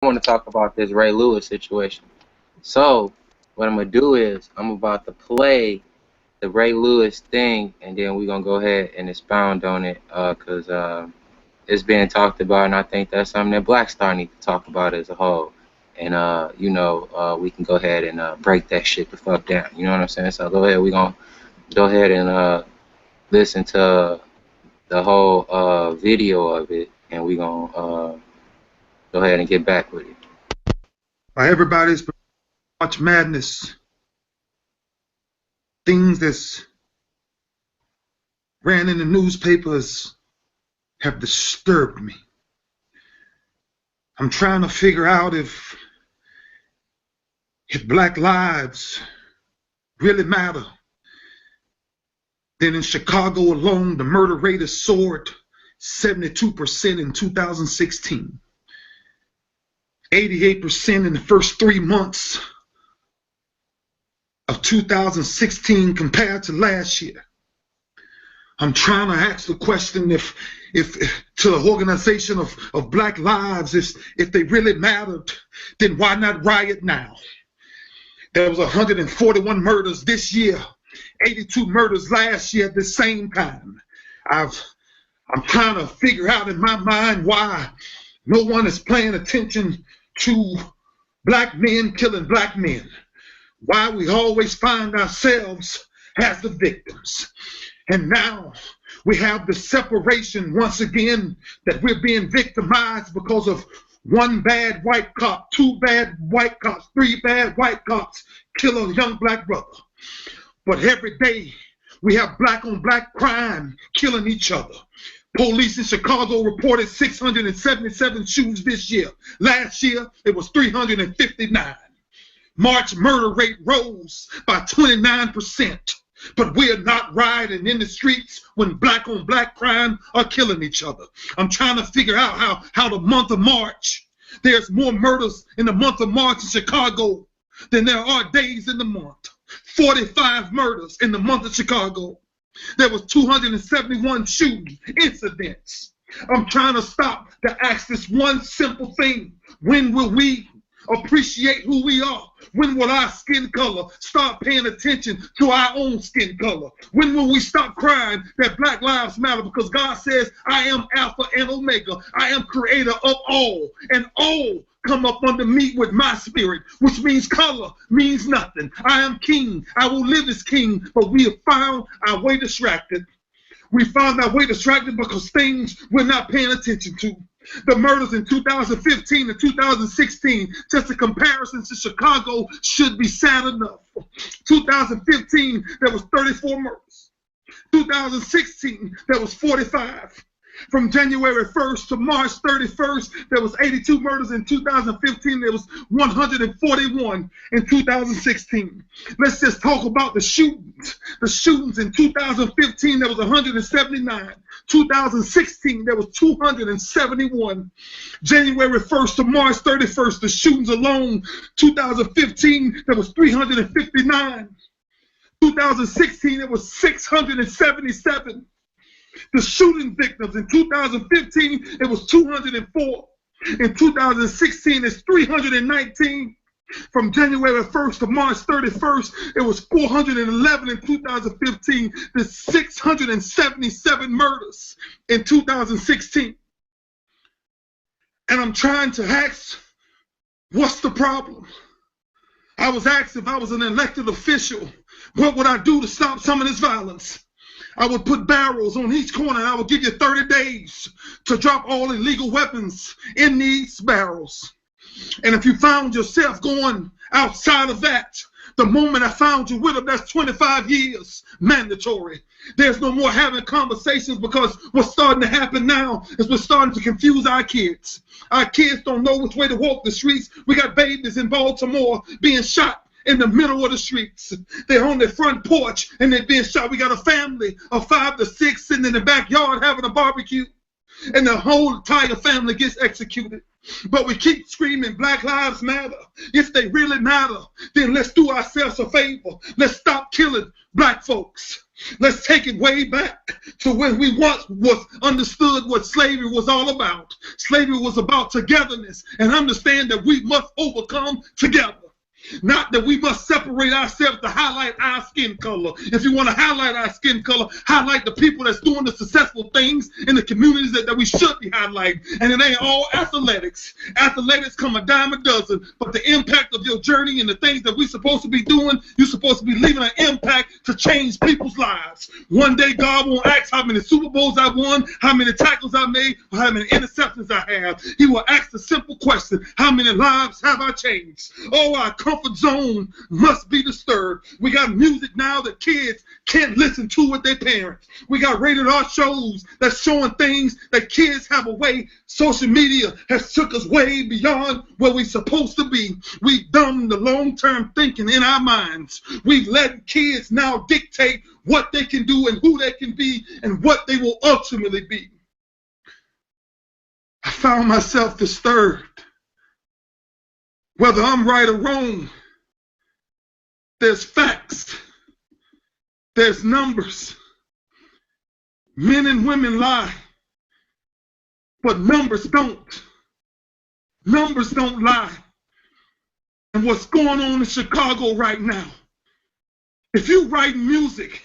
want to talk about this Ray Lewis situation. So, what I'm going to do is I'm about to play the Ray Lewis thing, and then we're going to go ahead and expound on it because it's being talked about, and I think that's something that Black Star need to talk about as a whole. And, we can go ahead and break that shit the fuck down. You know what I'm saying? So, go ahead. We're going to go ahead and listen to the whole video of it, and we're going to go ahead and get back with it. Everybody's March Madness. Things that's ran in the newspapers have disturbed me. I'm trying to figure out if Black lives really matter. Then in Chicago alone, the murder rate has soared 72% in 2016. 88% in the first 3 months of 2016 compared to last year. I'm trying to ask the question if to the organization of Black lives, if they really mattered, then why not riot now? There was 141 murders this year, 82 murders last year at the same time. I'm trying to figure out in my mind why no one is paying attention to Black men killing Black men. Why we always find ourselves as the victims. And now we have the separation once again that we're being victimized because of one bad white cop, two bad white cops, three bad white cops kill a young Black brother. But every day we have Black on Black crime killing each other. Police in Chicago reported 677 shootings this year. Last year, it was 359. March murder rate rose by 29%. But we're not rioting in the streets when Black on Black crime are killing each other. I'm trying to figure out how the month of March, there's more murders in the month of March in Chicago than there are days in the month. 45 murders in the month of Chicago. There was 271 shooting incidents. I'm trying to stop to ask this one simple thing. When will we appreciate who we are? When will our skin color start paying attention to our own skin color? When will we stop crying that Black lives matter? Because God says, I am Alpha and Omega. I am creator of all, and all come up under me with my spirit, which means color means nothing. I am king. I will live as king, but we have found our way distracted. We found our way distracted because things we're not paying attention to. The murders in 2015 and 2016, just a comparison to Chicago, should be sad enough. 2015, there was 34 murders. 2016, there was 45. From January 1st to March 31st, there was 82 murders. In 2015, there was 141 in 2016. Let's just talk about the shootings. The shootings in 2015, there was 179. 2016, there was 271. January 1st to March 31st, the shootings alone, 2015, there was 359. 2016, it was 677. The shooting victims in 2015, it was 204. In 2016, it's 319. From January 1st to March 31st, it was 411 in 2015. There's 677 murders in 2016. And I'm trying to ask, what's the problem? I was asked if I was an elected official, what would I do to stop some of this violence? I would put barrels on each corner, and I would give you 30 days to drop all illegal weapons in these barrels. And if you found yourself going outside of that, the moment I found you with them, that's 25 years mandatory. There's no more having conversations, because what's starting to happen now is we're starting to confuse our kids. Our kids don't know which way to walk the streets. We got babies in Baltimore being shot in the middle of the streets. They're on their front porch and they're being shot. We got a family of 5 to 6 sitting in the backyard having a barbecue, and the whole entire family gets executed. But we keep screaming Black lives matter. If they really matter, then let's do ourselves a favor. Let's stop killing Black folks. Let's take it way back to when we once was understood what slavery was all about. Slavery was about togetherness, and understand that we must overcome together. Not that we must separate ourselves to highlight our skin color. If you want to highlight our skin color, highlight the people that's doing the successful things in the communities that we should be highlighting. And it ain't all athletics. Athletics come a dime a dozen, but the impact of your journey and the things that we're supposed to be doing, you're supposed to be leaving an impact to change people's lives. One day God won't ask how many Super Bowls I won, how many tackles I made, or how many interceptions I have. He will ask the simple question, how many lives have I changed? Oh, our comfort zone must be disturbed. We got music now that kids can't listen to with their parents. We got rated R shows that's showing things that kids have a way. Social media has took us way beyond where we're supposed to be. We've done the long-term thinking in our minds. We've let kids now dictate what they can do and who they can be and what they will ultimately be. I found myself disturbed. Whether I'm right or wrong, there's facts, there's numbers. Men and women lie, but numbers don't. Numbers don't lie. And what's going on in Chicago right now, if you write music,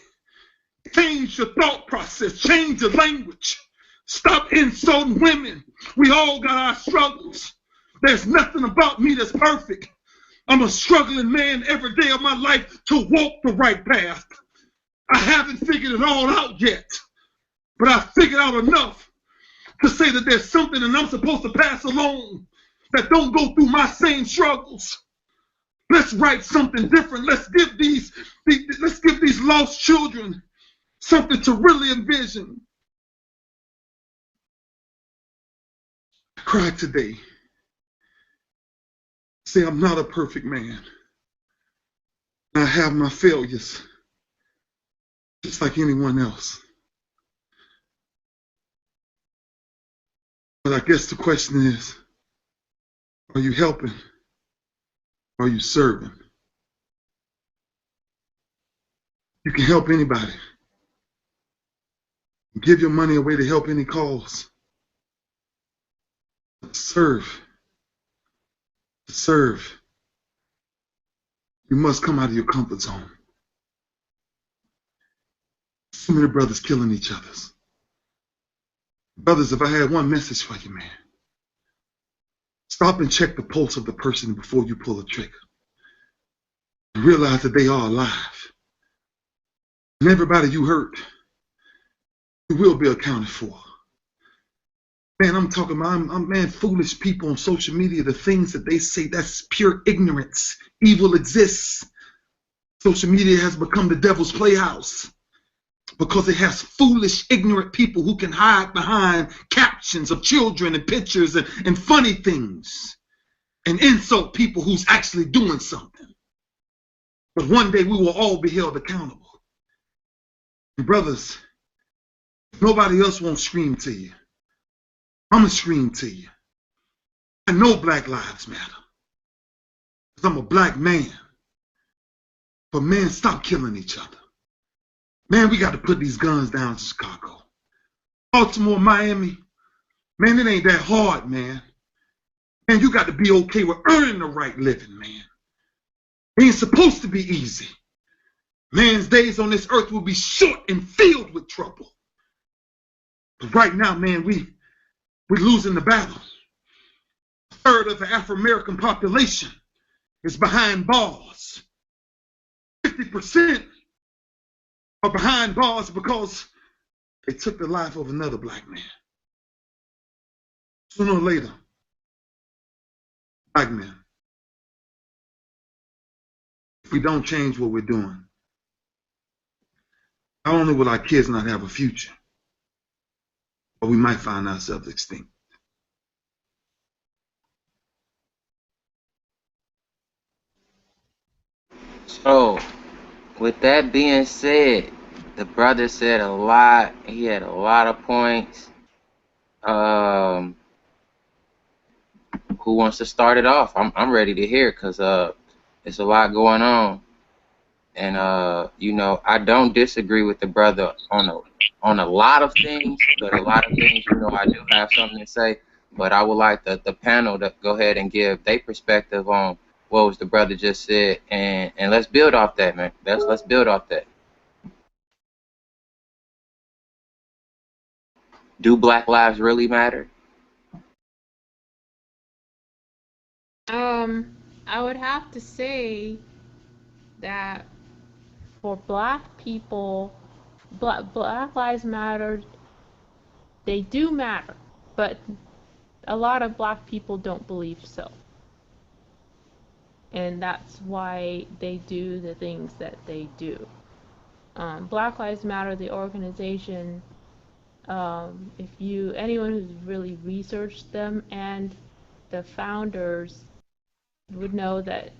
change your thought process, change your language, stop insulting women. We all got our struggles. There's nothing about me that's perfect. I'm a struggling man every day of my life to walk the right path. I haven't figured it all out yet, but I figured out enough to say that there's something that I'm supposed to pass along that don't go through my same struggles. Let's write something different. Let's give these lost children something to really envision. I cried today. Say I'm not a perfect man. I have my failures, just like anyone else. But I guess the question is, are you helping? Are you serving? You can help anybody. Give your money away to help any cause. Serve. Serve. You must come out of your comfort zone. So many brothers killing each other. Brothers, if I had one message for you, man, stop and check the pulse of the person before you pull the trigger. And realize that they are alive. And everybody you hurt, you will be accounted for. Man, I'm talking about, man, foolish people on social media, the things that they say, that's pure ignorance. Evil exists. Social media has become the devil's playhouse because it has foolish, ignorant people who can hide behind captions of children and pictures and funny things and insult people who's actually doing something. But one day we will all be held accountable. And brothers, if nobody else won't scream to you, I'm going to scream to you. I know Black Lives Matter because I'm a black man. But man, stop killing each other. Man, we got to put these guns down in Chicago. Baltimore, Miami, man, it ain't that hard, man. Man, you got to be okay with earning the right living, man. It ain't supposed to be easy. Man's days on this earth will be short and filled with trouble. But right now, man, we're losing the battle. A third of the Afro-American population is behind bars. 50% are behind bars because they took the life of another black man. Sooner or later, black men, if we don't change what we're doing, not only will our kids not have a future, but we might find ourselves extinct. So, with that being said, the brother said a lot. He had a lot of points. Who wants to start it off? I'm ready to hear because it's a lot going on. And you know, I don't disagree with the brother on a lot of things, but a lot of things, you know, I do have something to say. But I would like the panel to go ahead and give their perspective on what was the brother just said, and let's build off that, man. Let's build off that. Do Black lives really matter? I would have to say that for black people, Black Lives Matter, they do matter, but a lot of black people don't believe so. And that's why they do the things that they do. Black Lives Matter, the organization, if anyone who's really researched them and the founders would know that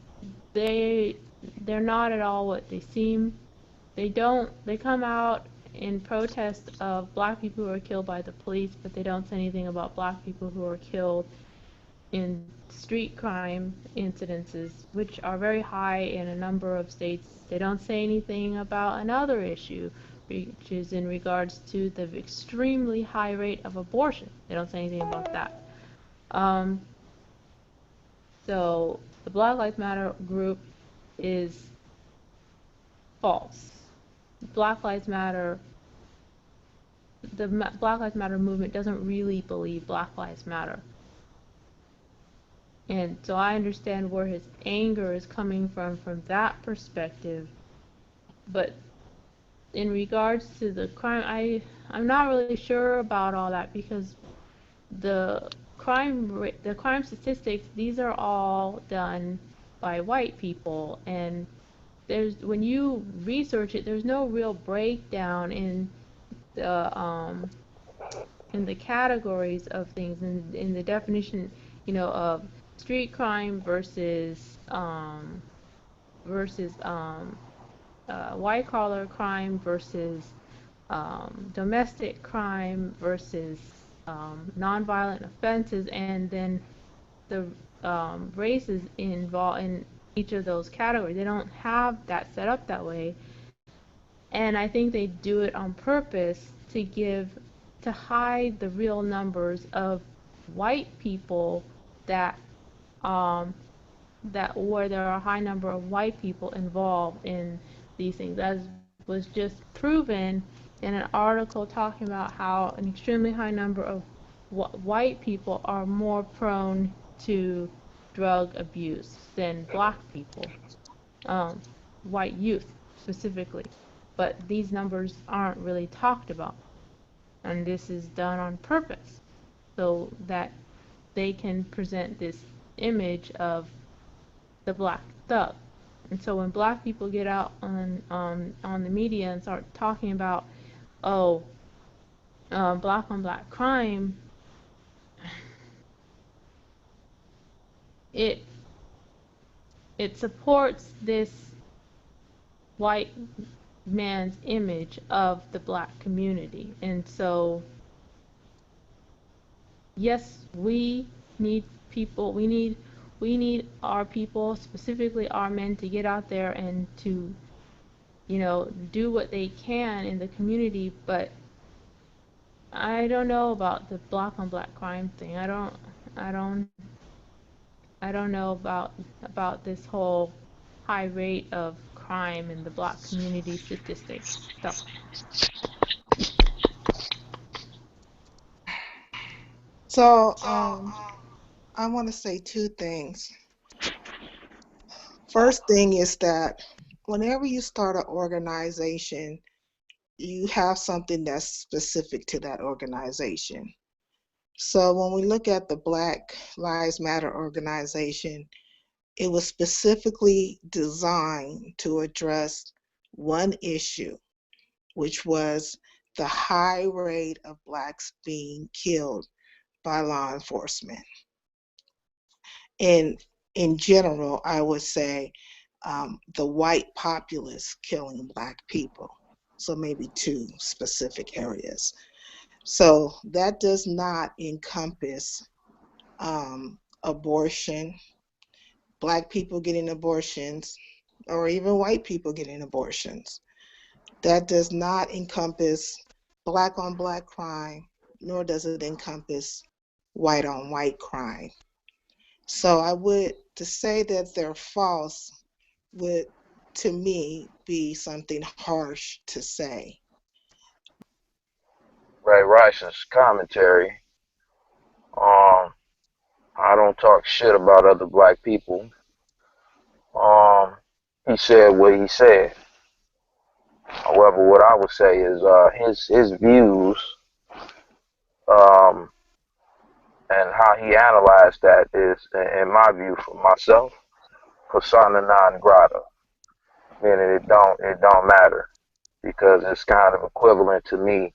they they're not at all what they seem. They come out in protest of black people who are killed by the police, but they don't say anything about black people who are killed in street crime incidences, which are very high in a number of states. They don't say anything about another issue, which is in regards to the extremely high rate of abortion. They don't say anything about that. Um, so the Black Lives Matter group is false. Black Lives Matter, the Black Lives Matter movement doesn't really believe Black Lives Matter. And so I understand where his anger is coming from that perspective. But in regards to the crime, I'm not really sure about all that, because the crime statistics, these are all done by white people, and when you research it, there's no real breakdown the um in the categories of things, in the definition, of street crime versus white collar crime versus domestic crime versus nonviolent offenses, and then the races involved in each of those categories. They don't have that set up that way, and I think they do it on purpose to hide the real numbers of white people that um, where there are a high number of white people involved in these things. As was just proven in an article talking about how an extremely high number of white people are more prone to drug abuse than black people, um, white youth specifically. But these numbers aren't really talked about, and this is done on purpose so that they can present this image of the black thug. And so when black people get out on the media and start talking about, oh, black on black crime, it it supports this white man's image of the black community. And so, yes, we need our people, specifically our men, to get out there and to, do what they can in the community. But I don't know about the black on black crime thing. I don't I don't know about this whole high rate of crime in the black community statistics stuff. So, I want to say two things. First thing is that whenever you start an organization, you have something that's specific to that organization. So when we look at the Black Lives Matter organization, it was specifically designed to address one issue, which was the high rate of blacks being killed by law enforcement. In general, I would say the white populace killing black people. So maybe two specific areas. So that does not encompass abortion, black people getting abortions, or even white people getting abortions. That does not encompass black on black crime, nor does it encompass white on white crime. So to say that they're false would, to me, be something harsh to say. Ray Rice's commentary. Um, I don't talk shit about other black people. Um, he said what he said. However, what I would say is his views um, and how he analyzed that is, in my view, for myself, persona non grata, meaning it don't matter because it's kind of equivalent to me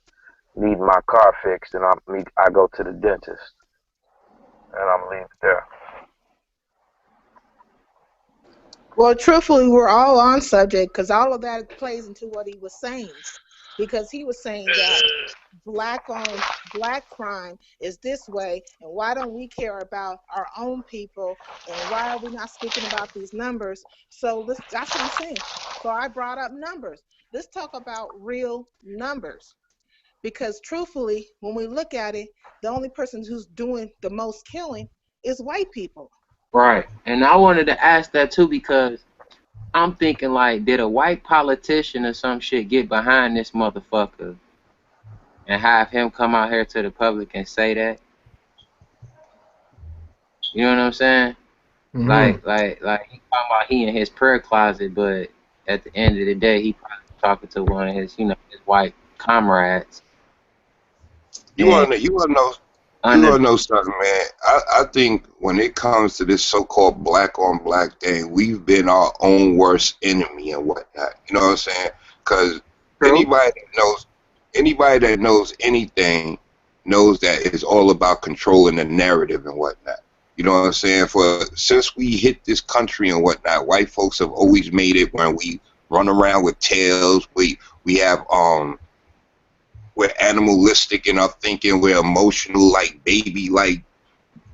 needing my car fixed and I go to the dentist and I'm leaving it there. Well, truthfully, we're all on subject because all of that plays into what he was saying. Because he was saying that black on black crime is this way, and why don't we care about our own people, and why are we not speaking about these numbers? So that's what I'm saying. So I brought up numbers. Let's talk about real numbers. Because truthfully, when we look at it, the only person who's doing the most killing is white people. Right. And I wanted to ask that too because I'm thinking like, did a white politician or some shit get behind this motherfucker and have him come out here to the public and say that? You know what I'm saying? Like he talking about he in his prayer closet, but at the end of the day, he probably talking to one of his, his white comrades. You And wanna you wanna know you under wanna know something, man. I think when it comes to this so-called black on black thing, we've been our own worst enemy and whatnot. You know what I'm saying? Because true. anybody that knows anything knows that it's all about controlling the narrative and whatnot. You know what I'm saying? Since we hit this country and whatnot, white folks have always made it when we run around with tails. We have we're animalistic in our thinking. We're emotional, like baby, like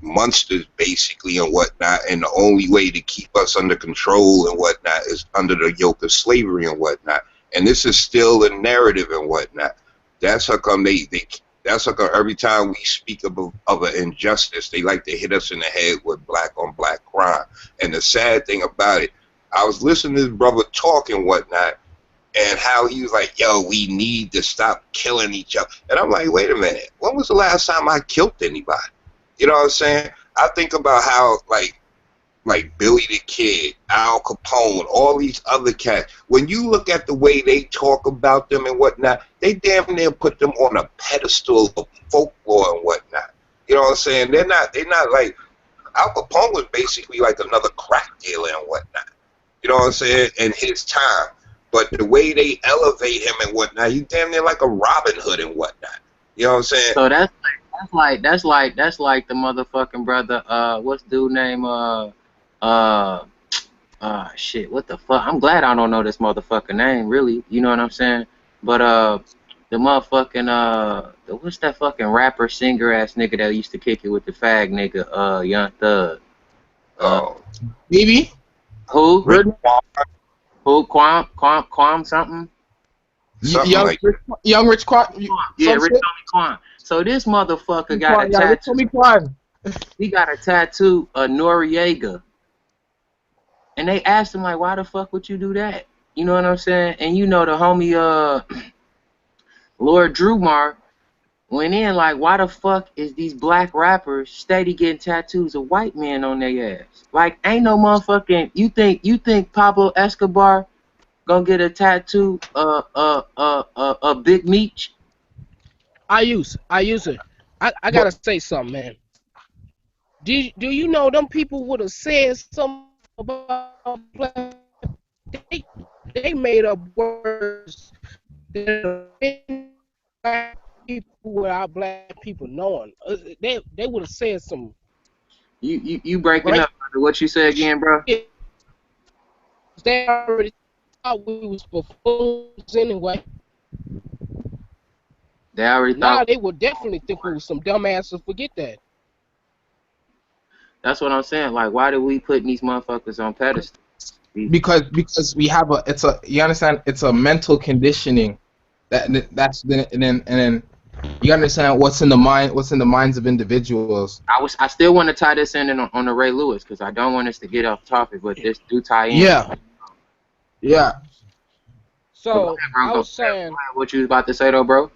monsters, basically, and whatnot. And the only way to keep us under control and whatnot is under the yoke of slavery and whatnot. And this is still a narrative and whatnot. That's how come that's how come every time we speak of an injustice, they like to hit us in the head with black on black crime. And the sad thing about it, I was listening to this brother talk and whatnot, and how he was like, yo, we need to stop killing each other. And I'm like, wait a minute, when was the last time I killed anybody? You know what I'm saying? I think about how, like Billy the Kid, Al Capone, all these other cats, when you look at the way they talk about them and whatnot, they damn near put them on a pedestal of folklore and whatnot. You know what I'm saying? They're not like, Al Capone was basically like another crack dealer and whatnot. You know what I'm saying? In his time. But the way they elevate him and whatnot, he's damn near like a Robin Hood and whatnot. You know what I'm saying? So that's like the motherfucking brother. What's dude name? Shit. What the fuck? I'm glad I don't know this motherfucker name. Really, you know what I'm saying? But the motherfucking what's that fucking rapper singer ass nigga that used to kick it with the fag nigga? Young Thug. Maybe. Who? Rick Who? Quam something? Something Young, like Young Rich Quan. Yeah, Rich Homie Quan. So this motherfucker got a tattoo. Rich Homie Quan. He got a tattoo of Noriega. And they asked him, like, why the fuck would you do that? You know what I'm saying? And you know the homie Lord Drumar went in like, why the fuck is these black rappers steady getting tattoos of white men on their ass? Like, ain't no motherfucking, you think Pablo Escobar gonna get a tattoo Big Meech? I use it. I gotta say something, man. Do you know them people would have said something about black? They made up words that black people without black people knowing. They would have said some. You breaking Right? up. What you say again, bro? They already thought we was buffoons anyway. They already Now thought. they would definitely think we was some dumbasses. Forget that. That's what I'm saying. Like, why do we putting these motherfuckers on pedestals? because we have a it's a you understand it's a mental conditioning that's and then you understand what's in the minds of individuals. I still want to tie this in on the Ray Lewis because I don't want us to get off topic, but this do tie in. Yeah, yeah, But go So ahead, bro. I Go was ahead. saying, What you was about to say though, bro?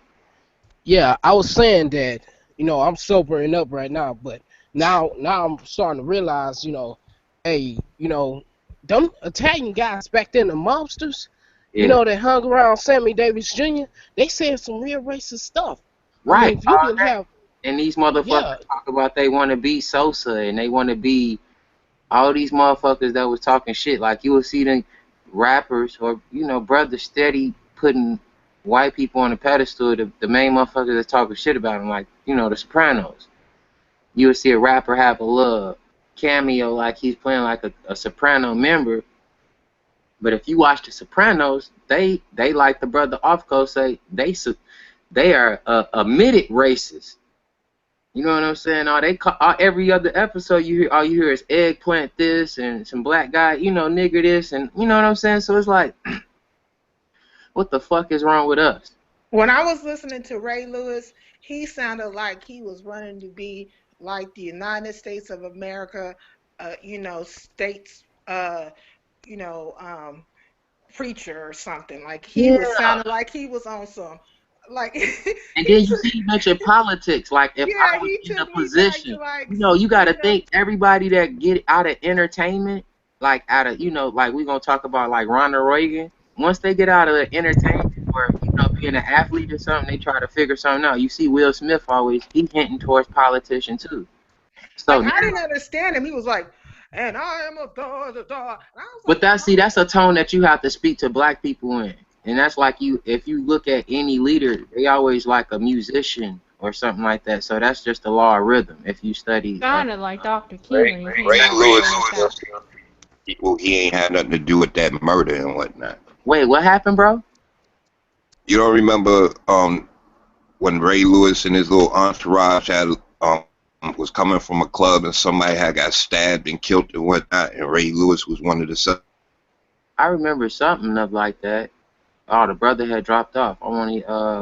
yeah, I was saying that, I'm sobering up right now, but now I'm starting to realize, hey, them Italian guys back then, the mobsters, Yeah. that hung around Sammy Davis Jr., they said some real racist stuff. I Right. mean, if you didn't have, And these motherfuckers yeah, talk about they want to be Sosa and they want to be all these motherfuckers that was talking shit. Like you will see them rappers or brothers steady putting white people on a pedestal. The main motherfuckers that talking shit about them, like the Sopranos. You would see a rapper have a little cameo like he's playing like a Soprano member. But if you watch the Sopranos, they like the brother Offco say they are admitted racist. You know what I'm saying? Every other episode all you hear is eggplant this and some black guy, nigger this, and you know what I'm saying? So it's like, what the fuck is wrong with us? When I was listening to Ray Lewis, he sounded like he was running to be like the United States of America, states, you know, um, preacher or something. Like he was Yeah. sounding like he was on some, like And he then you took, see you mentioned politics. Like if I yeah, was he in a took me back to position, like, you got to think everybody that get out of entertainment, like out of like we're gonna talk about like Ronald Reagan. Once they get out of entertainment or being an athlete or something, they try to figure something out. You see Will Smith always he hinting towards politician too. So like now, I didn't understand him. He was like, and I am a da. And I was but like, that's a tone that you have to speak to black people in. And that's like if you look at any leader, they always like a musician or something like that. So that's just the law of rhythm. If you study, Sounded like Dr. King Ray, when he Ray came Ray out and said Lewis, that. Lewis, he ain't had nothing to do with that murder and whatnot. wait, what happened, bro? You don't remember when Ray Lewis and his little entourage um, was coming from a club and somebody had got stabbed and killed and whatnot, and Ray Lewis was one of the. I remember something of like that. Oh, the brother had dropped off. I want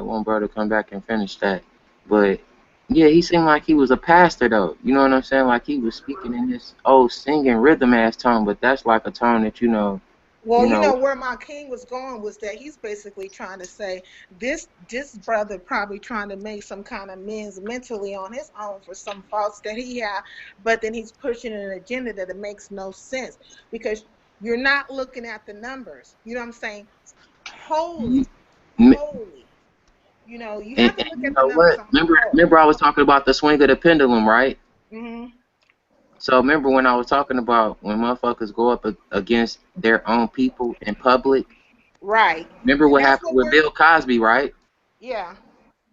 one brother to come back and finish that. But yeah, he seemed like he was a pastor though. You know what I'm saying? Like he was speaking in this old singing rhythm ass tone, but that's like a tone that well, you know. where my king was going was that he's basically trying to say this brother probably trying to make some kind of amends mentally on his own for some faults that he had, but then he's pushing an agenda that it makes no sense because you're not looking at the numbers. You know what I'm saying? m- Holy, m- holy. You And, have to look you at the know numbers what? on the whole. Remember I was talking about the swing of the pendulum, right? Hmm. So remember when I was talking about when motherfuckers go up against their own people in public? Right. Remember And what that's happened what with Bill Cosby, right? yeah.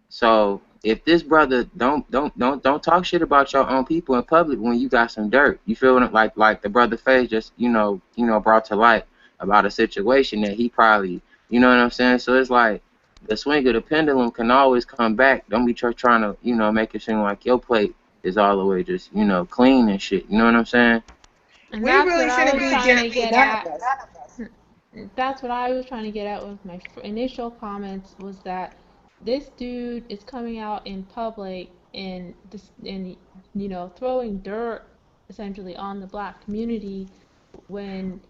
So if this brother don't talk shit about your own people in public when you got some dirt, you feel it? Like the brother Faze just brought to light about a situation that he probably what I'm saying. So it's like the swing of the pendulum can always come back. Don't be trying to make it seem like your plate is all the way just clean and shit. You know what I'm saying? And We that's what really I shouldn't was be trying to judging get none of at. us. That's what I was trying to get at with my initial comments was that this dude is coming out in public and throwing dirt essentially on the black community when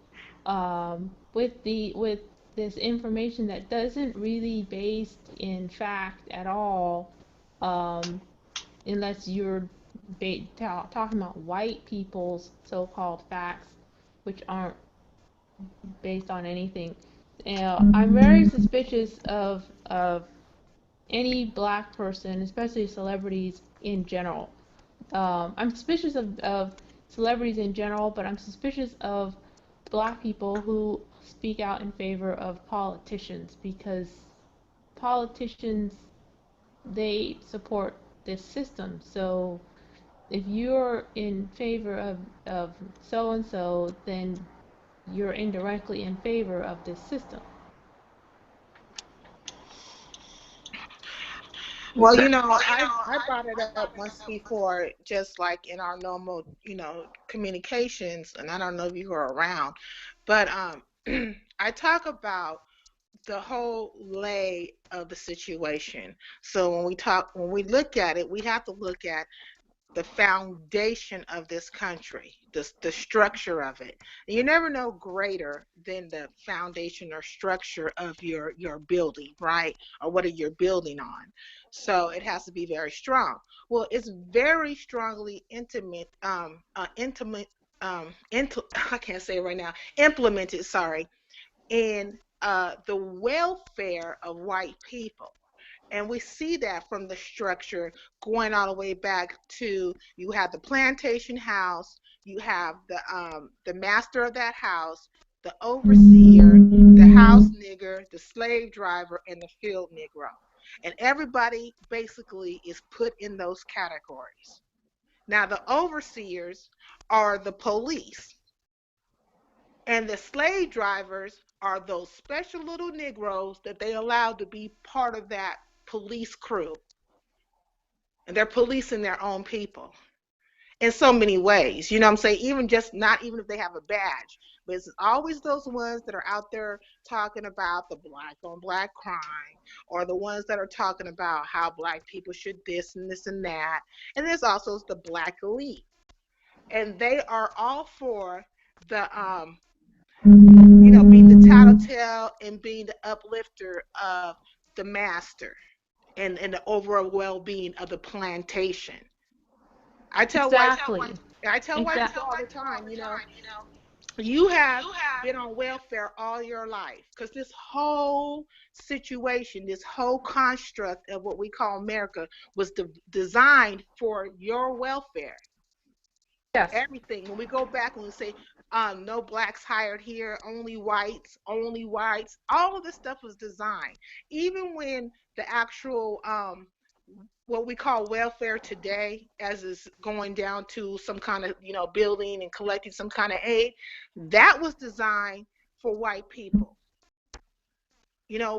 with this information that doesn't really based in fact at all, um, unless you're talking about white people's so-called facts, which aren't based on anything. I'm very suspicious of any black person, especially celebrities in general. I'm suspicious of celebrities in general, but I'm suspicious of black people who speak out in favor of politicians because politicians they support this system. So if you're in favor of so and so, then you're indirectly in favor of this system. Well, I brought it up once before, just like in our normal, communications, and I don't know if you were around, but I talk about the whole lay of the situation. So when we look at it, we have to look at the foundation of this country, the structure of it. And you never know greater than the foundation or structure of your building, right? Or what you're building on. So it has to be very strong. Well, it's very strongly I can't say it right now, implemented, sorry, in the welfare of white people. And we see that from the structure going all the way back to, you have the plantation house, you have the master of that house, the overseer, the house nigger, the slave driver, and the field negro. And everybody basically is put in those categories. Now the overseers are the police, and the slave drivers are those special little Negroes that they allowed to be part of that police crew. And they're policing their own people in so many ways. You know what I'm saying? Even just not even if they have a badge. But it's always those ones that are out there talking about the black on black crime, or the ones that are talking about how black people should this and this and that. And there's also the black elite. And they are all for the being the tattletale and being the uplifter of the master and the overall well-being of the plantation. I tell Exactly. white people all the time, you have been on welfare all your life, because this whole situation, this whole construct of what we call America was designed for your welfare. Yes. Everything. When we go back and we say, no blacks hired here, only whites, all of this stuff was designed. Even when the actual what we call welfare today, as is going down to some kind of building and collecting some kind of aid, that was designed for white people.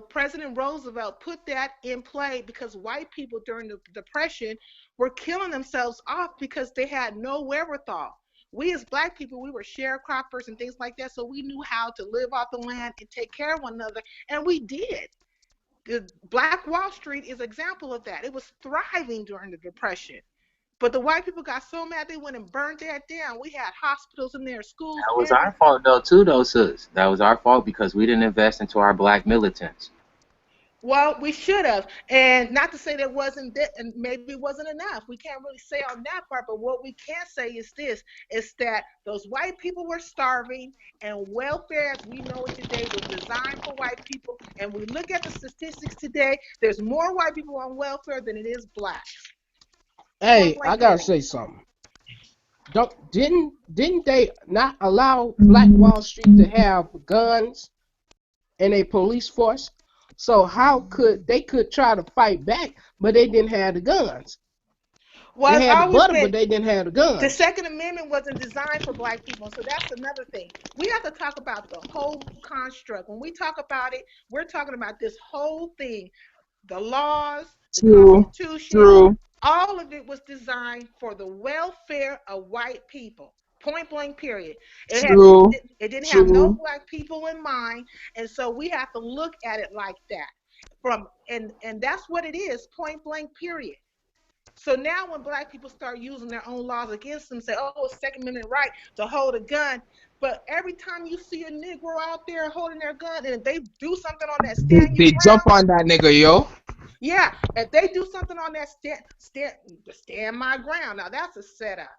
President Roosevelt put that in play because white people during the Depression were killing themselves off because they had no wherewithal. We as black people, we were sharecroppers and things like that, so we knew how to live off the land and take care of one another, and we did. The Black Wall Street is an example of that. It was thriving during the Depression. But the white people got so mad they went and burned that down. We had hospitals in there, schools. That was our fault though too, though, sis. That was our fault because we didn't invest into our black militants. Well, we should have. And not to say there wasn't that, and maybe it wasn't enough. We can't really say on that part, but what we can say is this, is that those white people were starving, and welfare as we know it today was designed for white people. And we look at the statistics today, there's more white people on welfare than it is blacks. Hey, I gotta say something. Didn't they not allow Black Wall Street to have guns and a police force? So how could they try to fight back, but they didn't have the guns? Well, they had the butter, but they didn't have the guns. The Second Amendment wasn't designed for black people, so that's another thing. We have to talk about the whole construct. When we talk about it, we're talking about this whole thing, the laws, the Constitution. All of it was designed for the welfare of white people. Point blank, period. It didn't have no black people in mind, and so we have to look at it like that. And that's what it is, point blank, period. So now when black people start using their own laws against them, say, oh, it's Second Amendment right to hold a gun, but every time you see a Negro out there holding their gun, and if they do something on that stand, they jump on that nigga, yo. Yeah, if they do something on that stand my ground, now that's a setup.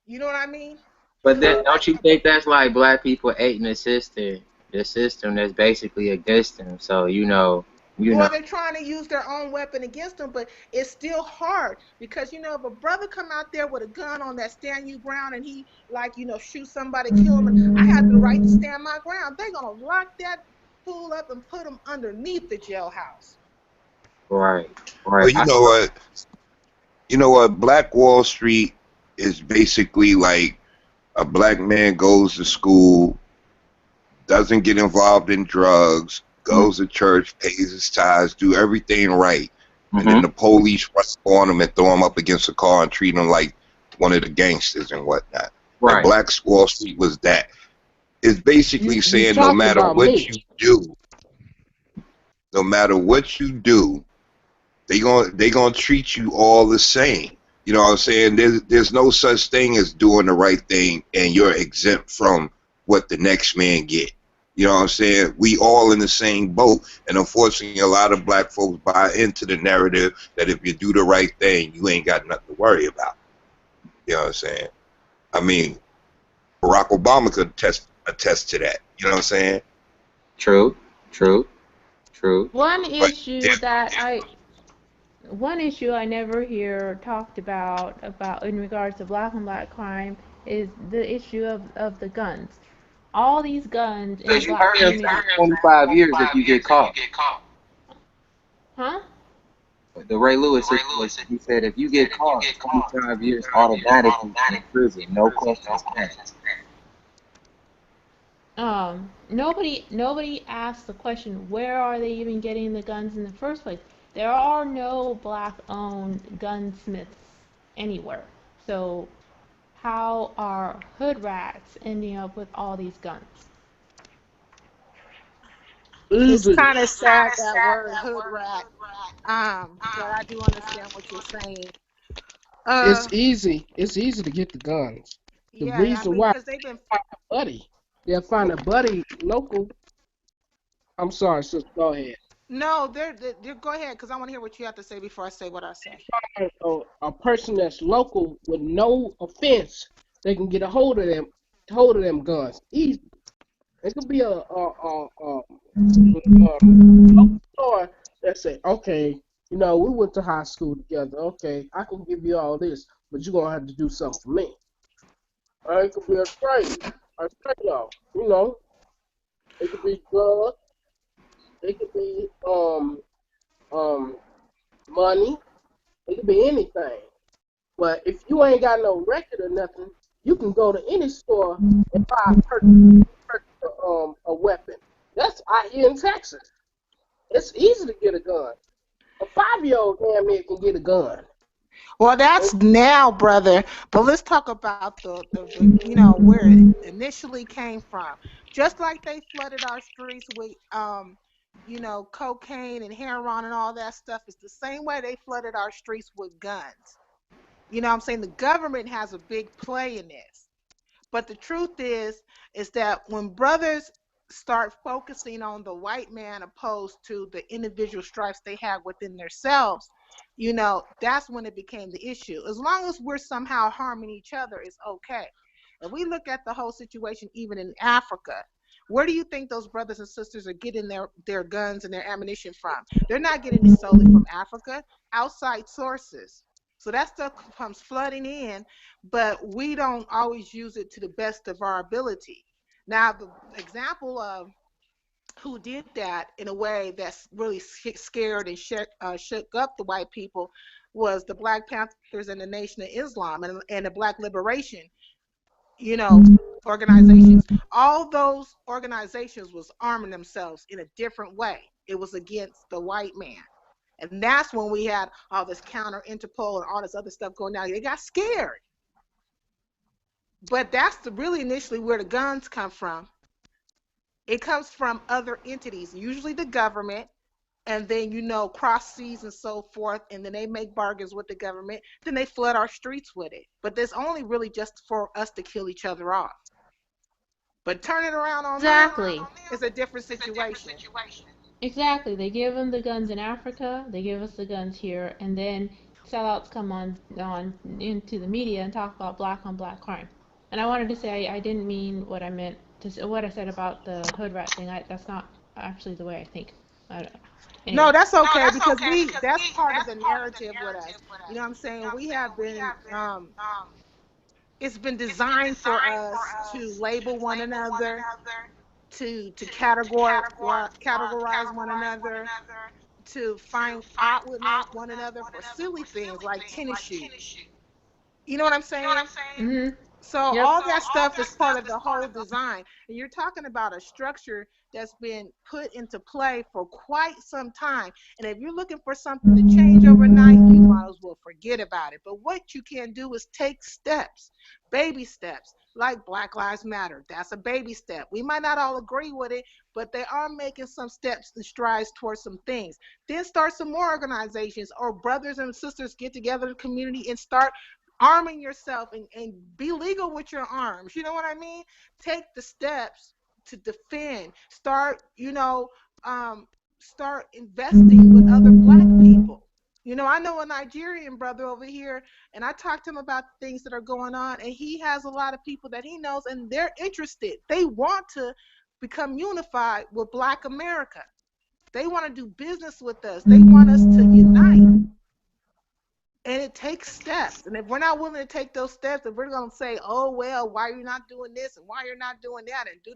You know what I mean? But don't you think that's like black people hating the system that's basically against them? So they're trying to use their own weapon against them, but it's still hard because if a brother come out there with a gun on that stand your ground and he shoot somebody, kill him, and I have the right to stand my ground, they're gonna lock that fool up and put him underneath the jailhouse. Right. Well, you know what? Black Wall Street is basically like a black man goes to school, doesn't get involved in drugs, goes to church, pays his tithes, do everything right. and then Mm-hmm. the police run up on them and throw them up against a car and treat them like one of the gangsters and whatnot. Like Right. Black Wall Street was that. It's basically You saying no talking matter about what me? you do, no matter what you do, they gonna treat you all the same. You know what I'm saying? There's no such thing as doing the right thing and you're exempt from what the next man get. You know what I'm saying? We all in the same boat, and unfortunately, a lot of black folks buy into the narrative that if you do the right thing, you ain't got nothing to worry about. You know what I'm saying? I mean, Barack Obama could attest to that. You know what I'm saying? True. True. True. One But issue that one issue I never hear talked about in regards to black on black crime is the issue of the guns. All these guns in the Because you black heard him say community. 25 years if you get caught. Huh? The Ray Lewis situation, he said if you get caught, 25 years automatically in prison, no questions asked. Nobody asked the question, where are they even getting the guns in the first place? There are no black owned gunsmiths anywhere. So how are hood rats ending up with all these guns? It's Easy. kind of sad that word hood rat. But I do understand what you're saying. It's Uh, easy. It's easy to get the guns. The yeah, I reason mean, why because they've been. find a buddy. They'll find a buddy local. I'm sorry, sister. Go ahead. No, they're go ahead, because I want to hear what you have to say before I say what I say. A person that's local with no offense, they can get a hold of them guns. Easy. It could be a local store that say, okay, you know, we went to high school together. Okay, I can give you all this, but you're gonna have to do something for me. It could be a trade off. You know, it could be drugs. It could be um money. It could be anything. But if you ain't got no record or nothing, you can go to any store and purchase a weapon. That's out here in Texas. It's easy to get a gun. A 5-year-old damn near can get a gun. Well, that's now, brother. But let's talk about where it initially came from. Just like they flooded our streets with cocaine and heroin and all that stuff, it's the same way they flooded our streets with guns. You know what I'm saying? The government has a big play in this. But the truth is that when brothers start focusing on the white man opposed to the individual stripes they have within themselves, that's when it became the issue. As long as we're somehow harming each other, it's okay. If we look at the whole situation, even in Africa, where do you think those brothers and sisters are getting their guns and their ammunition from? They're not getting it solely from Africa, outside sources. So that stuff comes flooding in, but we don't always use it to the best of our ability. Now, the example of who did that in a way that's really scared and shook up the white people was the Black Panthers and the Nation of Islam and the Black Liberation, you know, organizations. All those organizations was arming themselves in a different way. It was against the white man. And that's when we had all this counter Interpol and all this other stuff going down. They got scared. But that's really initially where the guns come from. It comes from other entities, usually the government, and then cross seas and so forth, and then they make bargains with the government, then they flood our streets with it. But there's only really just for us to kill each other off. But turn it around on them Exactly. is a different situation. Exactly. They give them the guns in Africa, they give us the guns here, and then sellouts come on into the media and talk about black on black crime. And I wanted to say I didn't mean what I meant what I said about the hood rat thing. That's not actually the way I think. No, Anyway. that's okay, because that's part of the narrative with us. You know what I'm saying? We have been it's been designed for us to label one another, to categorize one another, to find out with one another for silly things like tennis shoes. You know what I'm saying? Mhm. So Yep. all that stuff is part of the whole design. And you're talking about a structure that's been put into play for quite some time. And if you're looking for something to change else will forget about it. But what you can do is take steps, baby steps, like Black Lives Matter. That's a baby step. We might not all agree with it, but they are making some steps and strides towards some things. Then start some more organizations, or brothers and sisters get together in the community and start arming yourself, and be legal with your arms. You know what I mean? Take the steps to defend. Start, start investing with other black people. I know a Nigerian brother over here, and I talked to him about things that are going on, and he has a lot of people that he knows, and they're interested. They want to become unified with Black America. They want to do business with us. They want us to unite. And it takes steps. And if we're not willing to take those steps, if we're going to say, oh, well, why are you not doing this and why you're not doing that and do,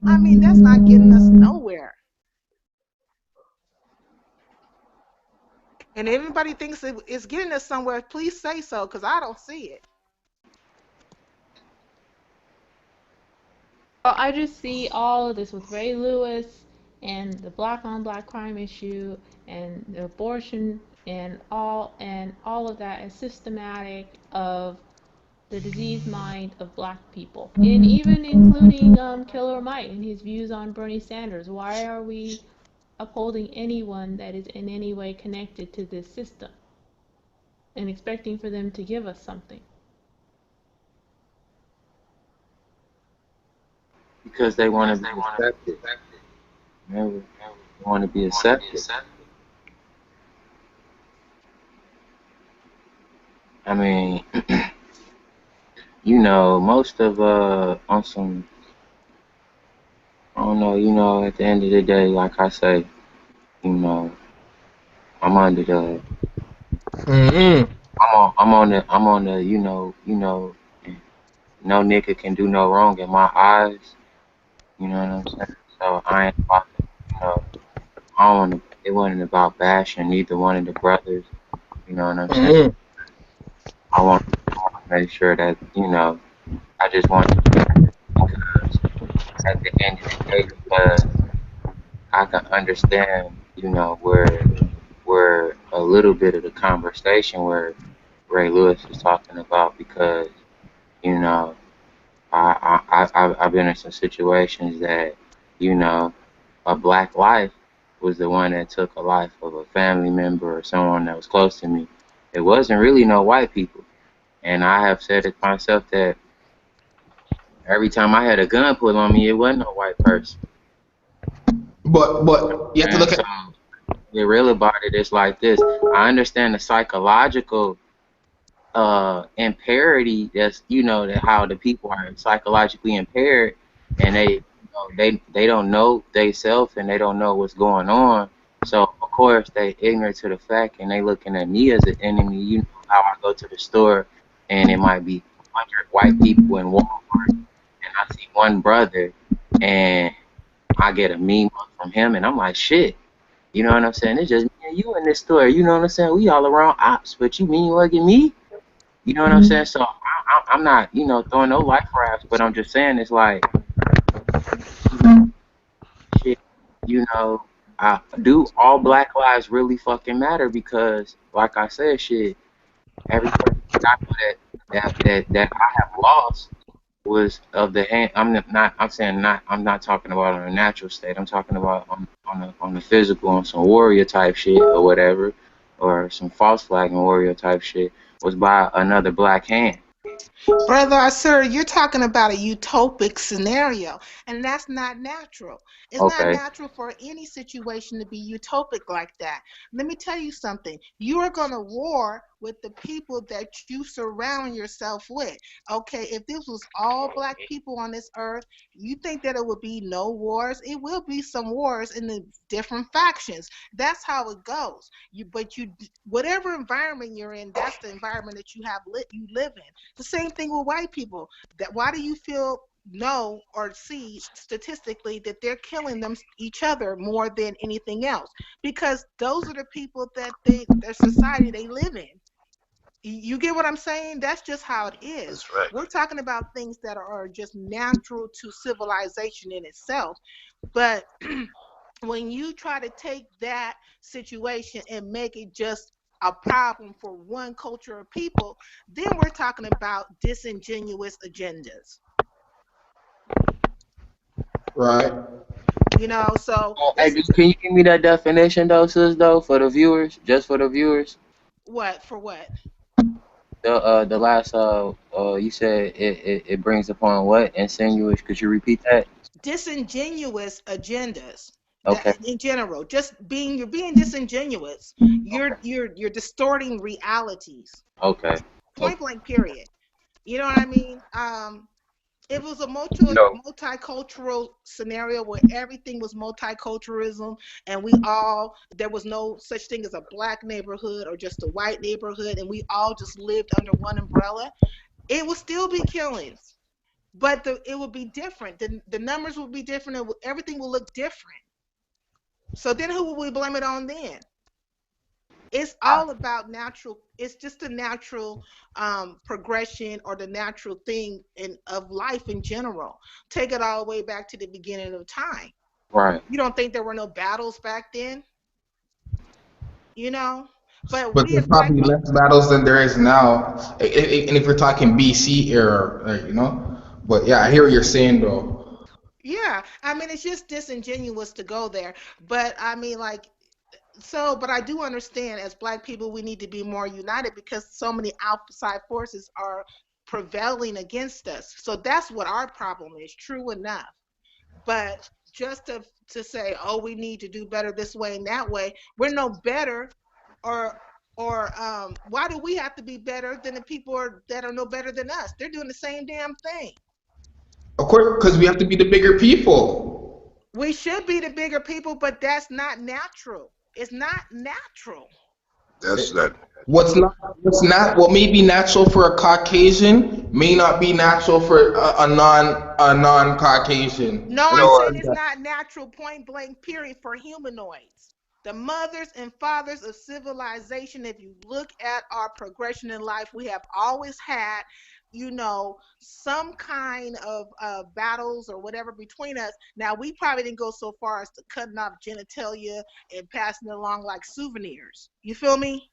I mean, that's not getting us nowhere. And if anybody thinks it's getting us somewhere, please say so, because I don't see it. Well, I just see all of this with Ray Lewis and the black on black crime issue and the abortion and all of that is systematic of the diseased mind of black people, and even including Killer Mike and his views on Bernie Sanders. Why are we upholding anyone that is in any way connected to this system and expecting for them to give us something? Because they want to be accepted. Remember, they want to be accepted. I mean, most of on some, I don't know, at the end of the day, like I say, I'm under the, Mm-hmm. I'm on the, no nigga can do no wrong in my eyes. You know what I'm saying? So I ain't about to, I don't want to. It wasn't about bashing either one of the brothers. You know what I'm saying? Mm-hmm. I want to make sure that I just want to, because at the end of the day, because I can understand, where a little bit of the conversation where Ray Lewis is talking about, because you know I've been in some situations that you know a black life was the one that took a life of a family member or someone that was close to me. It wasn't really no white people, and I have said it myself that every time I had a gun pulled on me, it wasn't no white person. But you have to And look so at. the real about it is like this. I understand the psychological impairity, that's that how the people are psychologically impaired, and they don't know they self, and they don't know what's going on. So of course they ignorant to the fact, and they looking at me as an enemy. You know how I go to the store and it might be 100 white people in Walmart, and I see one brother, and I get a meme from him, and I'm like, shit. You know what I'm saying? It's just me and you in this store. You know what I'm saying? We all around ops, but you mean mugging me? You know what I'm saying? So I'm not, throwing no life rafts, but I'm just saying it's like, shit, you know, do all black lives really fucking matter? Because, like I said, shit, every person I know that I have lost was of the hand. I'm saying not. I'm not talking about on a natural state. I'm talking about on the physical, on some warrior type shit or whatever, or some false flag and warrior type shit. Was by another black hand. Brother, sir, you're talking about a utopic scenario, and that's not natural. It's not Okay. natural for any situation to be utopic like that. Let me tell you something. You are going to war with the people that you surround yourself with. Okay, if this was all black people on this earth, you think that it would be no wars? It will be some wars in the different factions. That's how it goes. Whatever environment you're in, that's the environment that you live in. The same thing with white people. That why do you feel know or see statistically that they're killing each other more than anything else? Because those are the people that their society they live in. You get what I'm saying? That's just how it is. That's right. We're talking about things that are just natural to civilization in itself. But when you try to take that situation and make it just a problem for one culture of people, then we're talking about disingenuous agendas. Right. You know, so Oh, hey, it's can you give me that definition though, sis, though, for the viewers, just for the viewers? what for what? The last you said it brings upon what? Insinuous. Could you repeat that? Disingenuous agendas. Okay. That in general, just being you're being disingenuous. Okay. You're distorting realities. Okay. Point Okay. blank. Period. You know what I mean? It was a You know, multicultural scenario where everything was multiculturalism, and there was no such thing as a black neighborhood or just a white neighborhood, and we all just lived under one umbrella. It would still be killings, but it would be different. The numbers would be different, and everything will look different. So then who will we blame it on then? It's all about natural. It's just a natural progression or the natural thing of life in general. Take it all the way back to the beginning of time. Right. You don't think there were no battles back then? You know, but But we there's as black probably people, less battles than there is now. And if we're talking BC era, you know. But yeah, I hear what you're saying though. yeah. I mean, it's just disingenuous to go there. But I mean, like, so, but I do understand as black people, we need to be more united because so many outside forces are prevailing against us. So that's what our problem is, true enough. But just to say, oh, we need to do better this way and that way, we're no better, or why do we have to be better than the people that are no better than us? They're doing the same damn thing. Of course, because we have to be the bigger people. We should be the bigger people, but that's not natural. It's not natural. That's not. What may be natural for a Caucasian may not be natural for a non Caucasian. No, You I'm know saying what? it's not natural, point blank, period, for humanoids. The mothers and fathers of civilization, if you look at our progression in life, we have always had, some kind of battles or whatever between us. Now, we probably didn't go so far as to cutting off genitalia and passing it along like souvenirs. You feel me?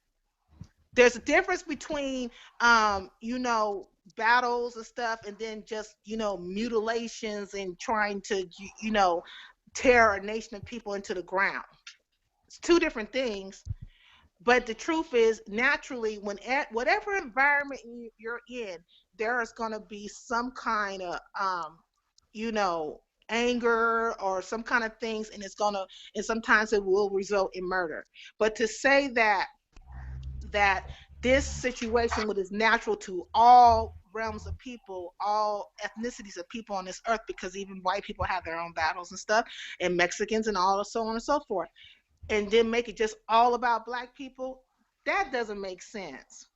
There's a difference between battles and stuff and then just mutilations and trying to tear a nation of people into the ground. It's two different things. But the truth is, naturally, when at whatever environment you're in, there is going to be some kind of anger or some kind of things, and and sometimes it will result in murder. But to say that this situation is natural to all realms of people, all ethnicities of people on this earth, because even white people have their own battles and stuff, and Mexicans and all, so on and so forth, and then make it just all about black people, that doesn't make sense.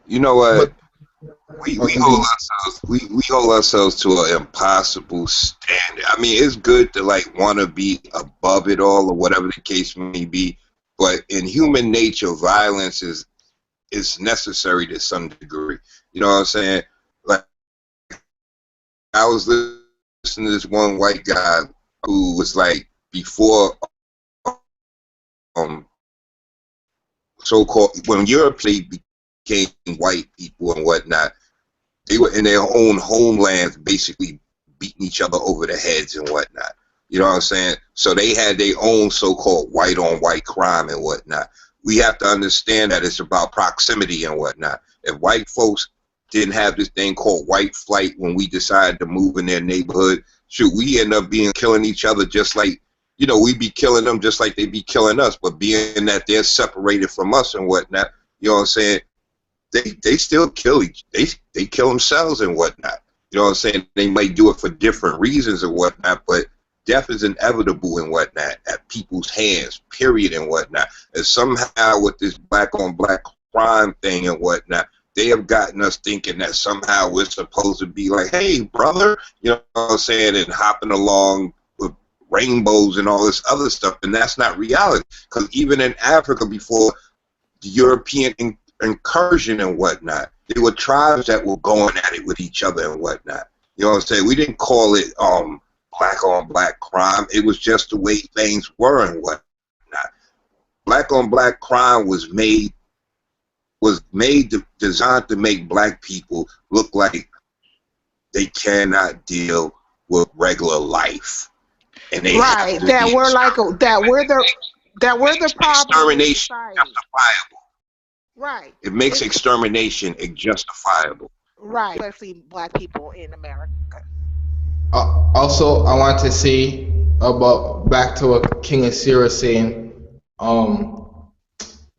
You know what? But We hold ourselves to an impossible standard. I mean, it's good to like want to be above it all or whatever the case may be, but in human nature, violence is necessary to some degree. You know what I'm saying? Like, I was listening to this one white guy who was like, before um so-called, when Europe became white people and whatnot, they were in their own homelands basically beating each other over the heads and whatnot. You know what I'm saying? So they had their own so-called white-on-white crime and whatnot. We have to understand that it's about proximity and whatnot. If white folks didn't have this thing called white flight when we decided to move in their neighborhood, should we end up killing each other just like, we'd be killing them just like they'd be killing us, but being that they're separated from us and whatnot, you know what I'm saying? They still kill they kill themselves and whatnot. You know what I'm saying? They might do it for different reasons and whatnot, but death is inevitable and whatnot at people's hands, period, and whatnot. And somehow with this black on black crime thing and whatnot, they have gotten us thinking that somehow we're supposed to be like, hey, brother, you know what I'm saying, and hopping along with rainbows and all this other stuff, and that's not reality. Because even in Africa before the European incursion and whatnot, there were tribes that were going at it with each other and whatnot. You know what I'm saying? We didn't call it black on black crime. It was just the way things were and whatnot. black on black crime was designed to make black people look like they cannot deal with regular life, and they Right. have to That be we're like that we're the problem in extermination society. justifiable. Right. It makes It's extermination justifiable. right, especially black people in America. Also, I want to say about back to what King Asira was saying.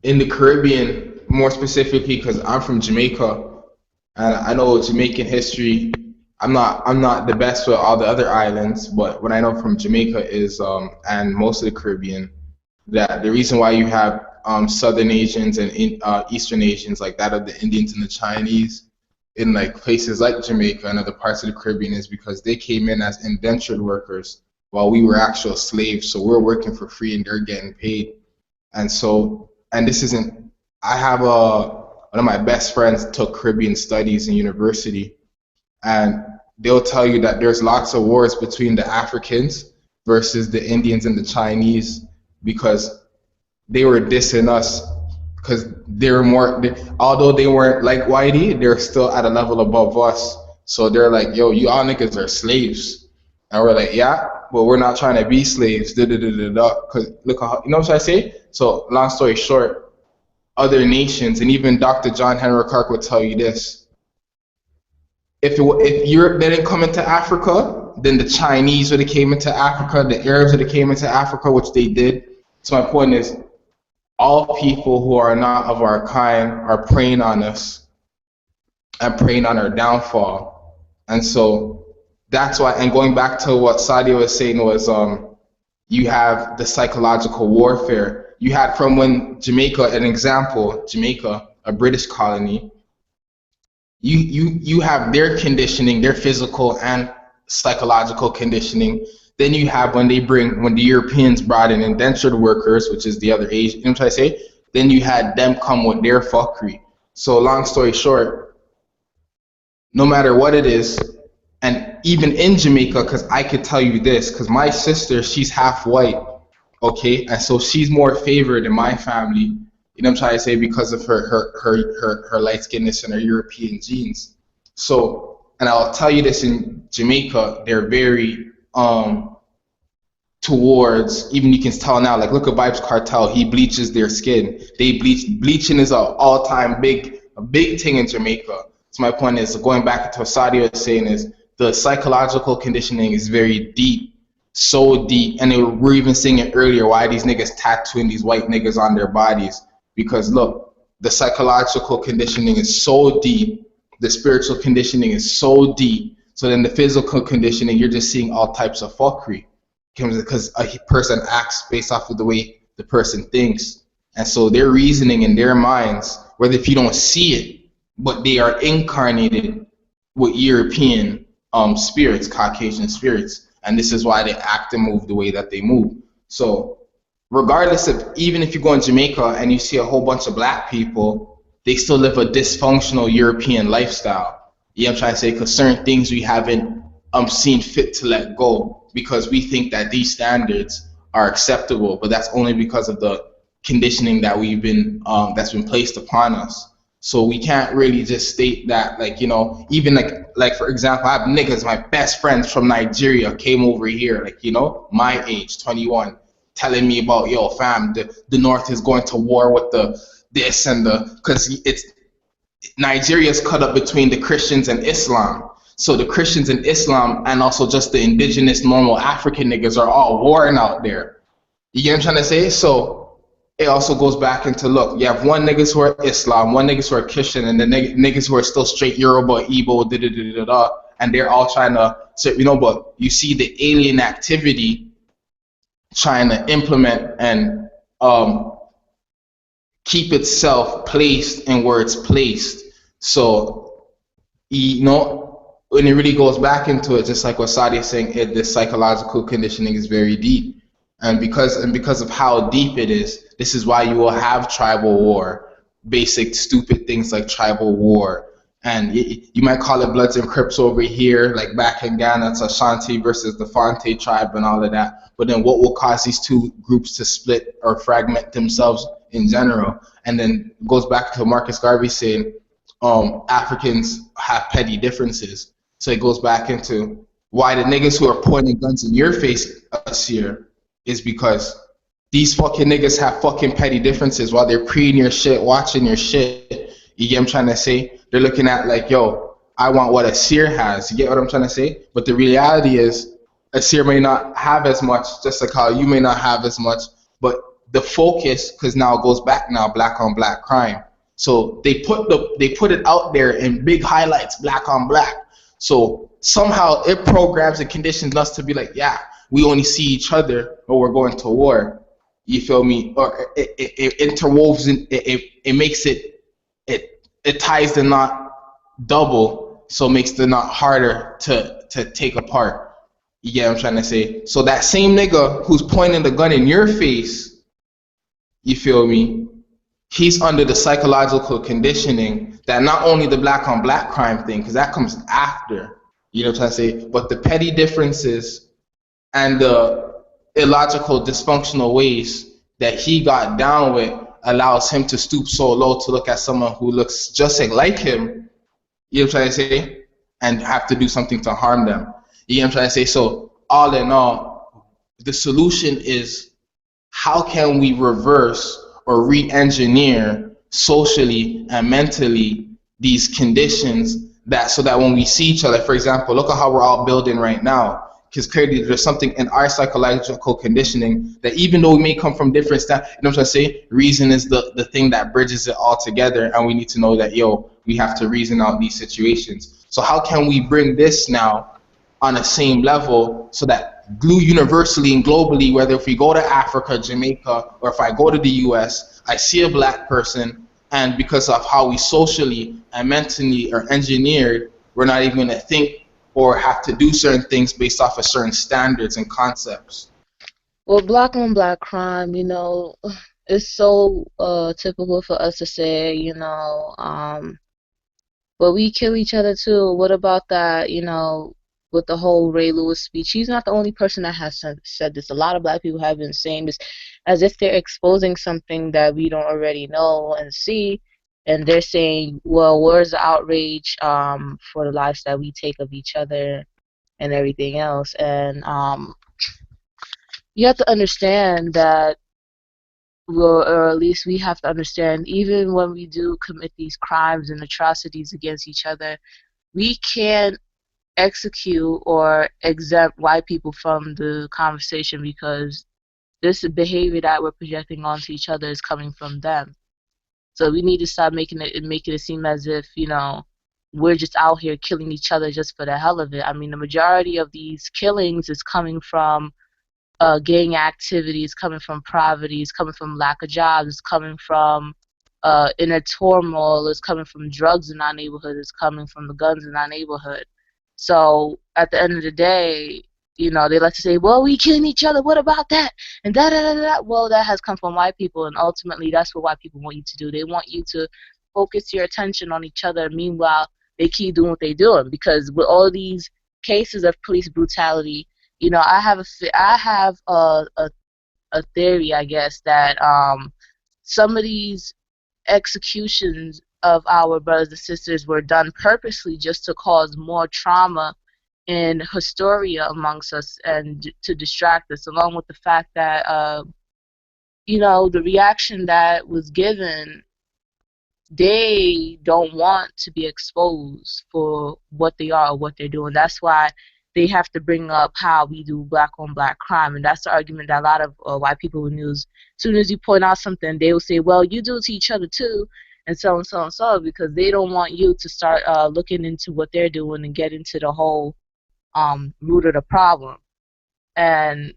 In the Caribbean, more specifically, because I'm from Jamaica, and I know Jamaican history. I'm not the best with all the other islands, but what I know from Jamaica is and most of the Caribbean, that the reason why you have Southern Asians and Eastern Asians like that of the Indians and the Chinese in like places like Jamaica and other parts of the Caribbean is because they came in as indentured workers while we were actual slaves. So we're working for free and they're getting paid. And so, and this isn't, I have one of my best friends took Caribbean studies in university, and they'll tell you that there's lots of wars between the Africans versus the Indians and the Chinese because they were dissing us because they were although they weren't like Whitey, they're still at a level above us. So they're like, yo, you all niggas are slaves. And we're like, yeah, but we're not trying to be slaves. Because look, you know what I say? So long story short, other nations, and even Dr. John Henry Clark would tell you this. If Europe didn't come into Africa, then the Chinese would have came into Africa, the Arabs would have came into Africa, which they did. So my point is, all people who are not of our kind are preying on us and preying on our downfall. And so that's why, and going back to what Sadia was saying was, you have the psychological warfare. You had from when Jamaica, an example, Jamaica, a British colony, you have their conditioning, their physical and psychological conditioning. Then you have when the Europeans brought in indentured workers, which is the other Asian, you know what I say? Then you had them come with their fuckery. So long story short, no matter what it is, and even in Jamaica, because I could tell you this, because my sister, she's half white, okay? And so she's more favored in my family, you know what I'm trying to say, because of her light skinness and her European genes. So, and I'll tell you this, in Jamaica, they're very towards, even you can tell now, like look at Vibes Cartel, he bleaches their skin. They bleaching is an all-time big thing in Jamaica. So my point is, going back to what Sadia was saying, is the psychological conditioning is very deep, so deep, and we're even seeing it earlier, why these niggas tattooing these white niggas on their bodies, because look, the psychological conditioning is so deep, the spiritual conditioning is so deep. So then the physical conditioning, you're just seeing all types of fuckery because a person acts based off of the way the person thinks. And so their reasoning in their minds, whether if you don't see it, but they are incarnated with European spirits, Caucasian spirits. And this is why they act and move the way that they move. So regardless of, even if you go in Jamaica and you see a whole bunch of black people, they still live a dysfunctional European lifestyle. You know what I'm trying to say? Because certain things we haven't seen fit to let go because we think that these standards are acceptable, but that's only because of the conditioning that we've been that's been placed upon us. So we can't really just state that, like, you know, even like for example, I have niggas, my best friends from Nigeria came over here, like, you know, my age, 21, telling me about, yo, fam, the North is going to war with the this and the, because it's Nigeria's cut up between the Christians and Islam. So the Christians and Islam and also just the indigenous normal African niggas are all warring out there. You get what I'm trying to say? So it also goes back into, look, you have one niggas who are Islam, one niggas who are Christian, and the niggas who are still straight Yoruba, Igbo, and they're all trying to, so, you know, but you see the alien activity trying to implement and keep itself placed in where it's placed. So, you know, when it really goes back into it, just like what Sadia is saying, the psychological conditioning is very deep. And because of how deep it is, this is why you will have tribal war, basic stupid things like tribal war And you might call it Bloods and Crips over here, like back in Ghana, it's Ashanti versus the Fonte tribe and all of that. But then what will cause these two groups to split or fragment themselves in general? And then it goes back to Marcus Garvey saying Africans have petty differences. So it goes back into why the niggas who are pointing guns in your face us here is because these fucking niggas have fucking petty differences while they're preying your shit, watching your shit. You get what I'm trying to say? They're looking at like, yo, I want what a seer has. You get what I'm trying to say? But the reality is, a seer may not have as much, just like how you may not have as much. But the focus, because now it goes back now, black on black crime. So they put it out there in big highlights, black on black. So somehow it programs and conditions us to be like, yeah, we only see each other or we're going to war. You feel me? Or it interwoves, it makes it ties the knot double, so it makes the knot harder to take apart. You get what I'm trying to say? So that same nigga who's pointing the gun in your face, you feel me? He's under the psychological conditioning that not only the black on black crime thing, because that comes after, you know what I'm trying to say, but the petty differences and the illogical, dysfunctional ways that he got down with allows him to stoop so low to look at someone who looks just like him, you know what I'm trying to say, and have to do something to harm them. You know what I'm trying to say? So all in all, the solution is how can we reverse or re-engineer socially and mentally these conditions that so that when we see each other, for example, look at how we're all building right now. Because clearly there's something in our psychological conditioning that even though we may come from different stuff, you know what I'm trying to say? Reason is the thing that bridges it all together, and we need to know that, yo, we have to reason out these situations. So how can we bring this now on the same level so that glue universally and globally, whether if we go to Africa, Jamaica, or if I go to the US, I see a black person, and because of how we socially and mentally are engineered, we're not even going to think or have to do certain things based off of certain standards and concepts. Well, black on black crime, you know, it's so typical for us to say, you know, but we kill each other too. What about that, you know, with the whole Ray Lewis speech? He's not the only person that has said this. A lot of black people have been saying this as if they're exposing something that we don't already know and see. And they're saying, well, where's the outrage for the lives that we take of each other and everything else? And you have to understand that, well, or at least we have to understand, even when we do commit these crimes and atrocities against each other, we can't execute or exempt white people from the conversation because this behavior that we're projecting onto each other is coming from them. So we need to start making it seem as if, you know, we're just out here killing each other just for the hell of it. I mean, the majority of these killings is coming from gang activity, is coming from poverty, is coming from lack of jobs, is coming from inner turmoil, is coming from drugs in our neighborhood, is coming from the guns in our neighborhood. So at the end of the day, you know, they like to say, well, we killing each other, what about that? And da-da-da-da. Well, that has come from white people, and ultimately that's what white people want you to do. They want you to focus your attention on each other. Meanwhile, they keep doing what they're doing, because with all these cases of police brutality, you know, I have a theory, I guess, that some of these executions of our brothers and sisters were done purposely just to cause more trauma and hysteria amongst us and to distract us, along with the fact that, you know, the reaction that was given, they don't want to be exposed for what they are or what they're doing. That's why they have to bring up how we do black on black crime, and that's the argument that a lot of white people will use. As soon as you point out something, they will say, well, you do it to each other too, and so and so and so, because they don't want you to start looking into what they're doing and get into the whole root of the problem. And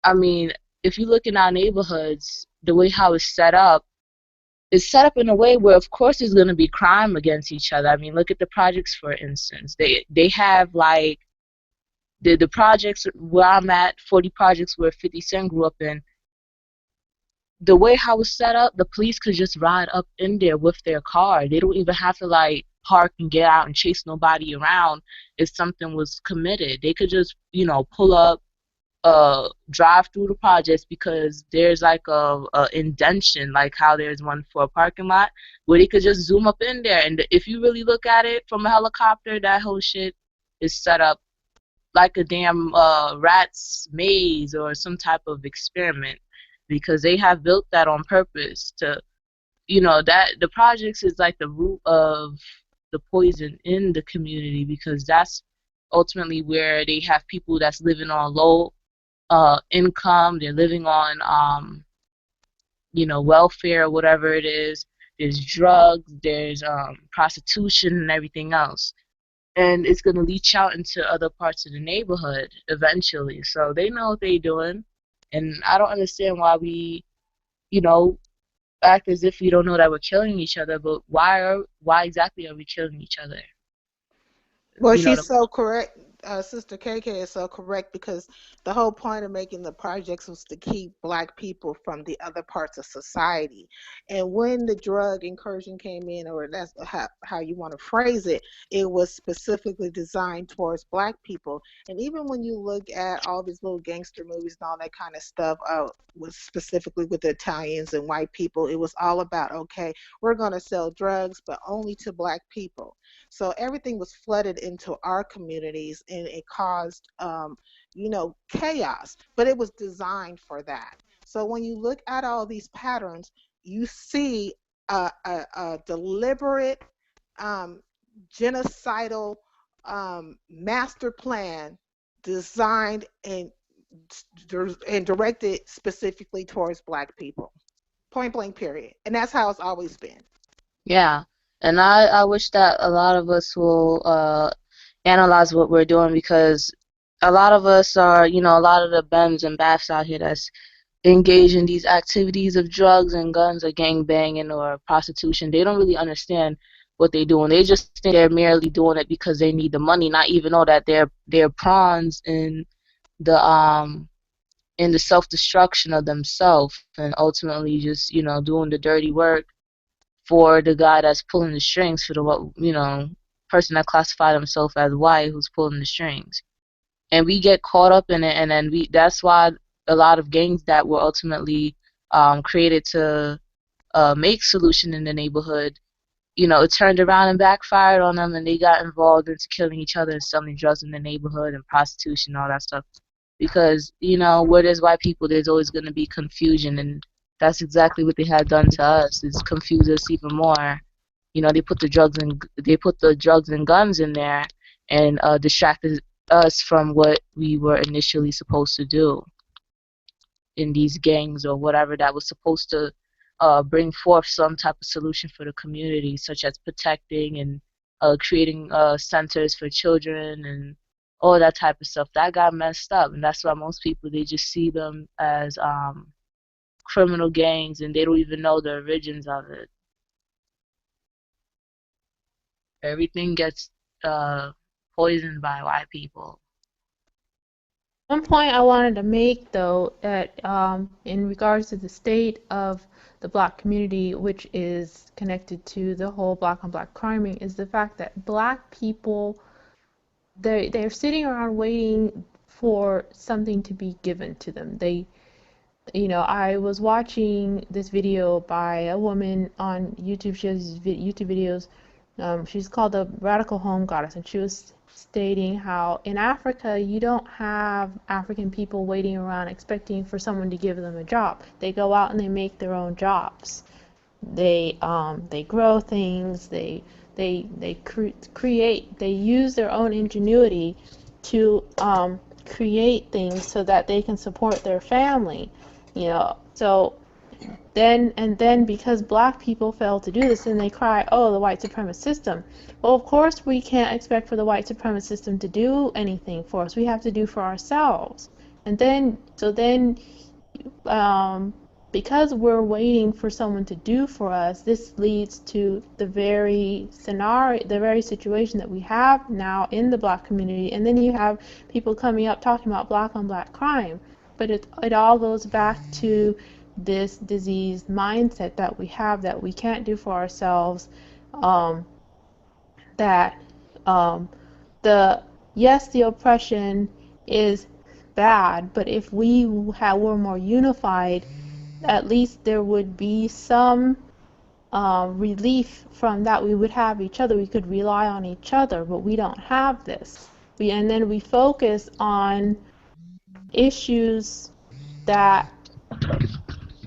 I mean, if you look in our neighborhoods, the way how it's set up in a way where, of course, there's going to be crime against each other. I mean, look at the projects, for instance. They have, like, the projects where I'm at, 40 projects where 50 Cent grew up in. The way how it's set up, the police could just ride up in there with their car. They don't even have to, like, park and get out and chase nobody around if something was committed. They could just, pull up, drive through the projects because there's like a indention, like how there's one for a parking lot, where they could just zoom up in there. And if you really look at it from a helicopter, that whole shit is set up like a damn rat's maze or some type of experiment, because they have built that on purpose to, that the projects is like the root of the poison in the community, because that's ultimately where they have people that's living on low income. They're living on welfare, whatever it is. There's drugs, there's prostitution and everything else. And it's going to leach out into other parts of the neighborhood eventually. So they know what they're doing. And I don't understand why we, act as if we don't know that we're killing each other. But why exactly are we killing each other? Well, she's so correct. Sister KK is so correct, because the whole point of making the projects was to keep Black people from the other parts of society. And when the drug incursion came in, or that's how you want to phrase it, it was specifically designed towards Black people. And even when you look at all these little gangster movies and all that kind of stuff, was specifically with the Italians and white people, it was all about, okay, we're going to sell drugs, but only to Black people. So everything was flooded into our communities, and it caused, chaos. But it was designed for that. So when you look at all these patterns, you see a deliberate, genocidal master plan designed and directed specifically towards Black people. Point blank, period. And that's how it's always been. Yeah. And I wish that a lot of us will analyze what we're doing, because a lot of us are, a lot of the Bems and Baths out here that's engaged in these activities of drugs and guns or gang banging or prostitution, they don't really understand what they're doing. They just think they're merely doing it because they need the money, not even know that they're pawns in the self-destruction of themselves, and ultimately just, doing the dirty work for the guy that's pulling the strings, for the person that classified himself as white who's pulling the strings. And we get caught up in it, and then that's why a lot of gangs that were ultimately created to make solution in the neighborhood, it turned around and backfired on them, and they got involved into killing each other and selling drugs in the neighborhood and prostitution and all that stuff. Because, where there's white people, there's always going to be confusion, and that's exactly what they had done to us, is confuse us even more. They put the drugs and guns in there and distracted us from what we were initially supposed to do in these gangs, or whatever that was supposed to bring forth some type of solution for the community, such as protecting and creating centers for children and all that type of stuff. That got messed up, and that's why most people, they just see them as criminal gangs, and they don't even know the origins of it. Everything gets poisoned by white people. One point I wanted to make, though, that in regards to the state of the Black community, which is connected to the whole Black on Black criming, is the fact that Black people, they're sitting around waiting for something to be given to them. I was watching this video by a woman on YouTube. She has YouTube videos. She's called the Radical Home Goddess, and she was stating how in Africa you don't have African people waiting around expecting for someone to give them a job. They go out and they make their own jobs. They grow things. They create. They use their own ingenuity to create things so that they can support their family. So then because Black people fail to do this, and they cry, oh, the white supremacist system. Well, of course we can't expect for the white supremacist system to do anything for us. We have to do for ourselves. And then because we're waiting for someone to do for us, this leads to the very scenario, the very situation that we have now in the Black community. And then you have people coming up talking about Black on Black crime. But it all goes back to this diseased mindset that we have, that we can't do for ourselves, that um, the yes, the oppression is bad, but if we were more unified, at least there would be some relief from that. We would have each other. We could rely on each other, but we don't have this. And then we focus on issues that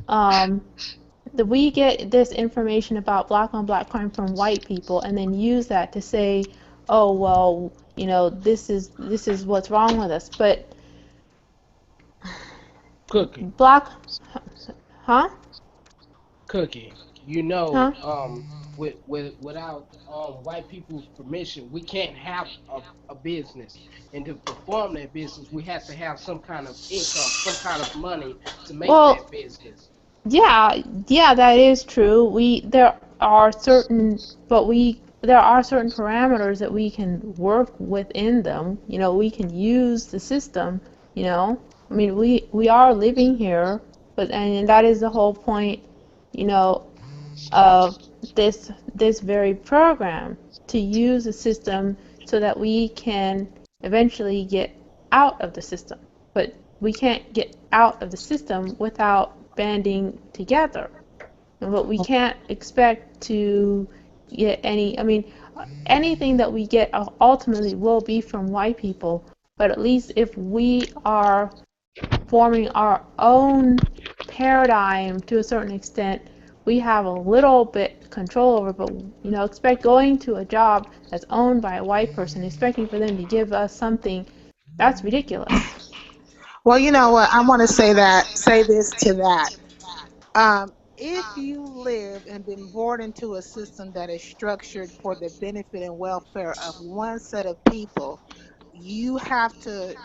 um, we get this information about black on black crime from white people, and then use that to say, oh well, this is what's wrong with us. But Cookie, black, huh, Cookie. huh? Without white people's permission, we can't have a business. And to perform that business, we have to have some kind of income, some kind of money to make Well, that business. yeah, yeah, that is true. There are certain parameters that we can work within them. We can use the system. You know, I mean, we are living here, but and that is the whole point. You know, of this very program, to use the system so that we can eventually get out of the system. But we can't get out of the system without banding together. But we can't expect to get any, I mean, anything that we get ultimately will be from white people. But at least if we are forming our own paradigm to a certain extent, we have a little bit control over. But expect going to a job that's owned by a white person, expecting for them to give us something, that's ridiculous. Well, you know what? I want to say this to that. If you live and been born into a system that is structured for the benefit and welfare of one set of people, you have to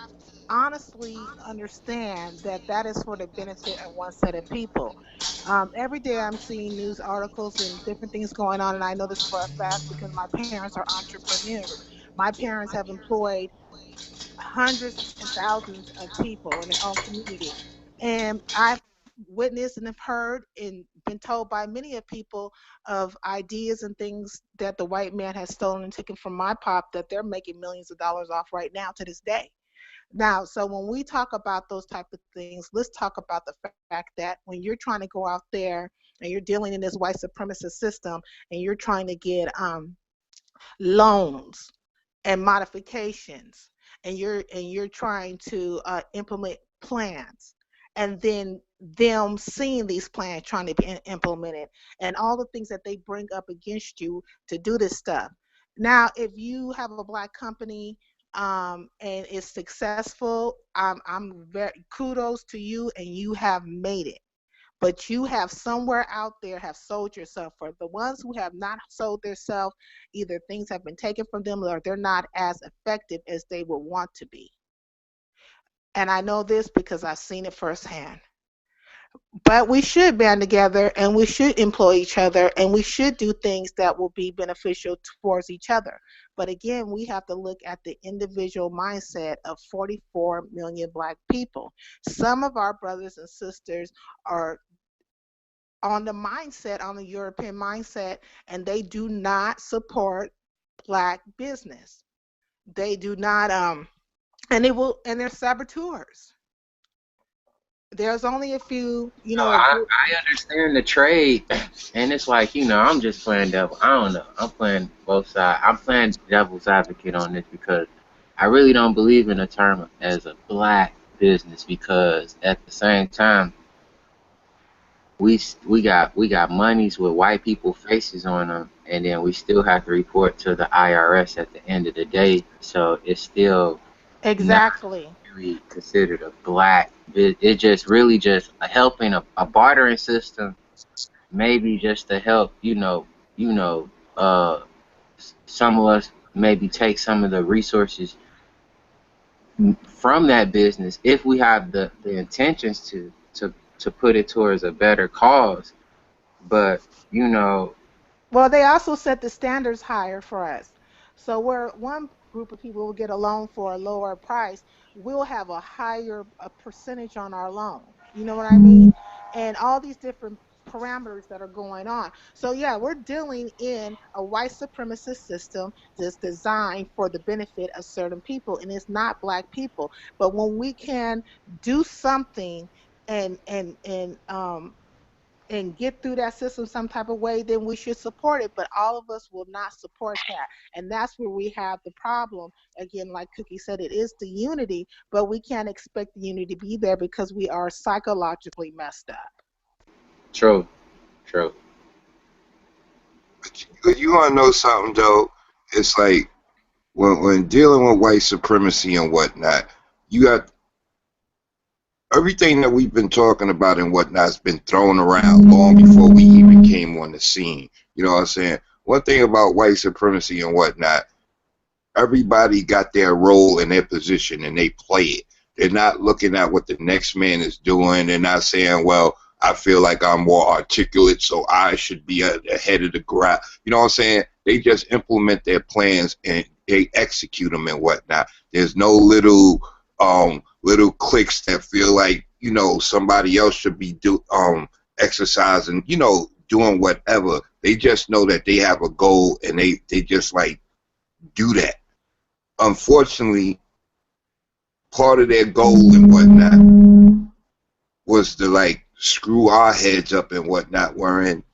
honestly understand that that is for the benefit of one set of people. Every day I'm seeing news articles and different things going on, and I know this for a fact because my parents are entrepreneurs. My parents have employed hundreds and thousands of people in their own community. And I've witnessed and have heard and been told by many of people of ideas and things that the white man has stolen and taken from my pop that they're making millions of dollars off right now to this day. Now, so when we talk about those type of things, let's talk about the fact that when you're trying to go out there and you're dealing in this white supremacist system and you're trying to get loans and modifications, and you're trying to implement plans, and then them seeing these plans trying to be implemented, and all the things that they bring up against you to do this stuff. Now, if you have a black company and it's successful, I'm very kudos to you, and you have made it. But you have somewhere out there have sold yourself. For the ones who have not sold themselves, either things have been taken from them or they're not as effective as they would want to be. And I know this because I've seen it firsthand. But we should band together and we should employ each other and we should do things that will be beneficial towards each other. But again, we have to look at the individual mindset of 44 million black people. Some of our brothers and sisters are on the mindset, on the European mindset, and they do not support black business. They do not, and they will, and they're saboteurs. There's only a few, No, I understand the trade, and it's like, I'm just playing devil. I don't know. I'm playing both sides. I'm playing devil's advocate on this because I really don't believe in the term as a black business because at the same time, we got monies with white people faces on them, and then we still have to report to the IRS at the end of the day. So it's still not exactly. really considered a black. It just really just helping a bartering system, maybe just to help you know some of us maybe take some of the resources from that business if we have the intentions to put it towards a better cause. But you know, Well, they also set the standards higher for us. So where one group of people will get a loan for a lower price, we'll have a higher percentage on our loan. You know what I mean? And all these different parameters that are going on. So yeah, we're dealing in a white supremacist system that's designed for the benefit of certain people, and it's not black people. But when we can do something and and get through that system some type of way, then we should support it. But all of us will not support that. And that's where we have the problem. Again, like Cookie said, it is the unity, but we can't expect the unity to be there because we are psychologically messed up. True. True. But you want to know something though? It's like when dealing with white supremacy and whatnot, you got everything that we've been talking about and whatnot's been thrown around long before we even came on the scene. You know what I'm saying? One thing about white supremacy and whatnot, everybody got their role and their position and they play it. They're not looking at what the next man is doing. They're not saying, well, I feel like I'm more articulate, so I should be ahead of the crowd. You know what I'm saying? They just implement their plans and they execute them and whatnot. There's no little cliques that feel like, you know, somebody else should be exercising, you know, doing whatever. They just know that they have a goal and they just like do that. Unfortunately, part of their goal and whatnot was to like screw our heads up and whatnot, wherein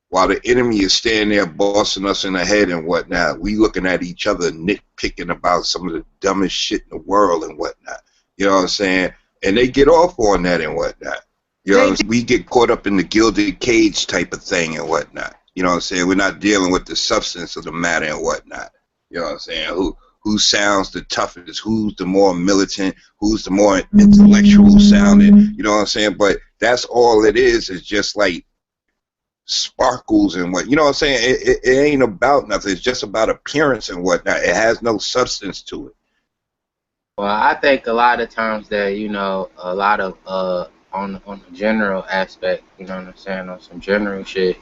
while the enemy is standing there bossing us in the head and whatnot, we looking at each other nitpicking about some of the dumbest shit in the world and whatnot. You know what I'm saying? And they get off on that and whatnot. You know, we get caught up in the gilded cage type of thing and whatnot. You know what I'm saying? We're not dealing with the substance of the matter and whatnot. You know what I'm saying? Who sounds the toughest? Who's the more militant? Who's the more intellectual sounding? You know what I'm saying? But that's all it is just like sparkles and what, you know what I'm saying? It ain't about nothing. It's just about appearance and whatnot. It has no substance to it. Well, I think a lot of times that, you know, a lot of on the general aspect, you know what I'm saying, on some general shit,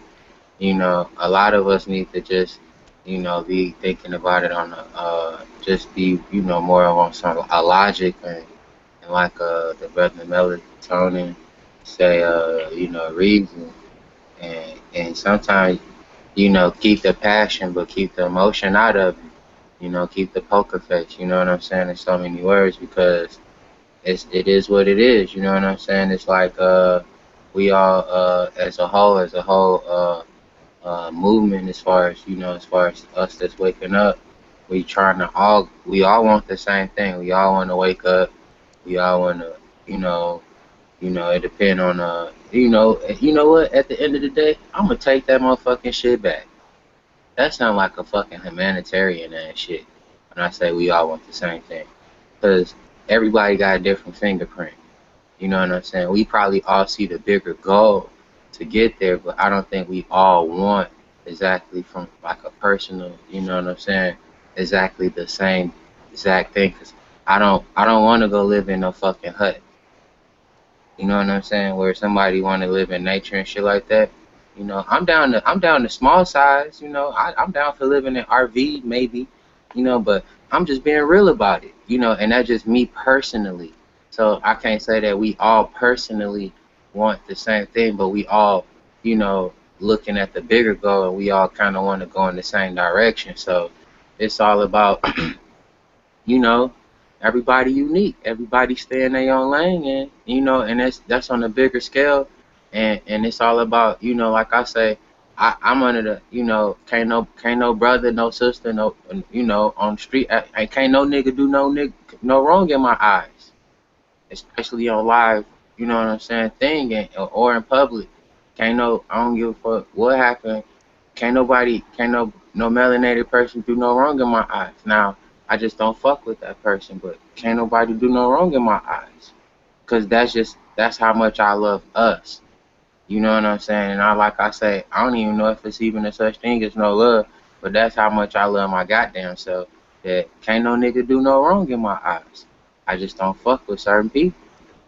you know, a lot of us need to just, you know, be thinking about it on a just be, you know, more on some a logic and like the brother melatonin say, you know, reason and sometimes, you know, keep the passion but keep the emotion out of it. You know, keep the poker face. You know what I'm saying? In so many words, because it is what it is. You know what I'm saying? It's like we all as a whole movement, as far as, you know, as far as us that's waking up, we all want the same thing. We all want to wake up. We all want to, you know, it depend on you know what? At the end of the day, I'm gonna take that motherfucking shit back. That sound like a fucking humanitarian ass shit when I say we all want the same thing. Because everybody got a different fingerprint. You know what I'm saying? We probably all see the bigger goal to get there, but I don't think we all want exactly from like a personal, you know what I'm saying, exactly the same exact thing. Because I don't want to go live in no fucking hut. You know what I'm saying? Where somebody want to live in nature and shit like that. You know, I'm down to small size. You know, I'm down for living in RV maybe. You know, but I'm just being real about it. You know, and that's just me personally. So I can't say that we all personally want the same thing, but we all, you know, looking at the bigger goal, and we all kind of want to go in the same direction. So it's all about you know, everybody unique. Everybody stay in their own lane, and you know, and that's on a bigger scale, and it's all about, you know, like I say, I'm under the, you know, can't no brother, no sister, no, you know, on the street, I can't no nigga do no wrong in my eyes, especially on live, you know what I'm saying, thing, or in public. Can't no, I don't give a fuck what happened. Can't no melanated person do no wrong in my eyes. Now, I just don't fuck with that person, but can't nobody do no wrong in my eyes. Cause that's how much I love us. You know what I'm saying? And like I say, I don't even know if it's even a such thing as no love, but that's how much I love my goddamn self. That can't no nigga do no wrong in my eyes. I just don't fuck with certain people,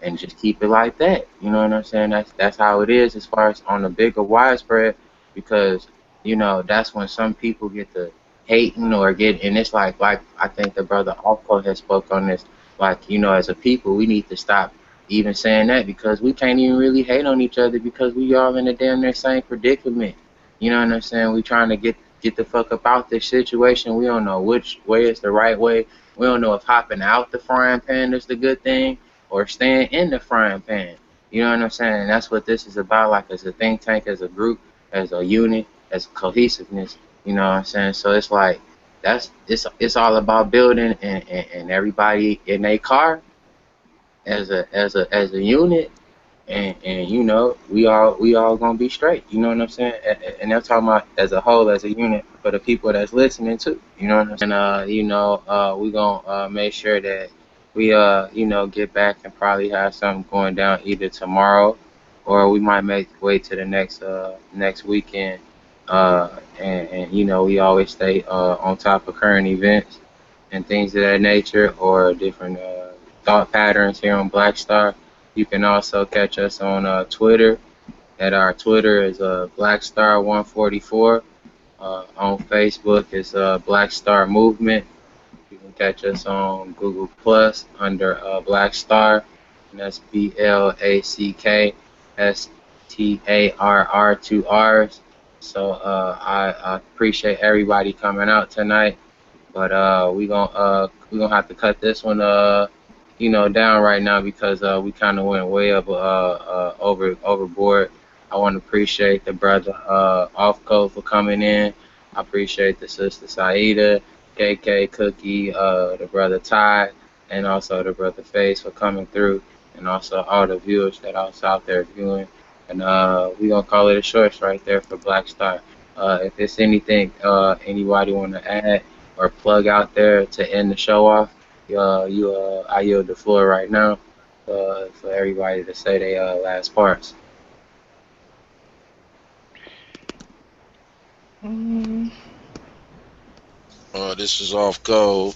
and just keep it like that. You know what I'm saying? That's how it is as far as on the bigger widespread, because you know that's when some people get to hating or get, and it's like I think the brother Alpo has spoke on this. Like, you know, as a people, we need to stop even saying that because we can't even really hate on each other because we all in the damn near same predicament. You know what I'm saying? We trying to get the fuck up out this situation. We don't know which way is the right way. We don't know if hopping out the frying pan is the good thing or staying in the frying pan. You know what I'm saying? And that's what this is about, like as a think tank, as a group, as a unit, as cohesiveness. You know what I'm saying? So it's like it's all about building and everybody in a car as a unit, and you know we all gonna be straight. You know what I'm saying? And I'm talking about as a whole, as a unit, for the people that's listening too. You know what I'm saying? And we gonna make sure that we get back and probably have something going down either tomorrow, or we might make wait to the next weekend. And we always stay on top of current events and things of that nature, or different thought patterns here on Black Star. You can also catch us on Twitter. At our Twitter is Black Star 144. On Facebook is Black Star Movement. You can catch us on Google Plus under Black Star, and that's BLACKSTARR, two R's. So I appreciate everybody coming out tonight. But we gonna have to cut this one down right now because we kind of went way up overboard. I want to appreciate the brother Off Code for coming in. I appreciate the sister Saida, KK Cookie, the brother Ty, and also the brother Face for coming through, and also all the viewers that are out there viewing. And we gonna call it a shorts right there for Black Star. If there's anything anybody want to add or plug out there to end the show off, I yield the floor right now for everybody to say their last parts. Mm, This is Off Code.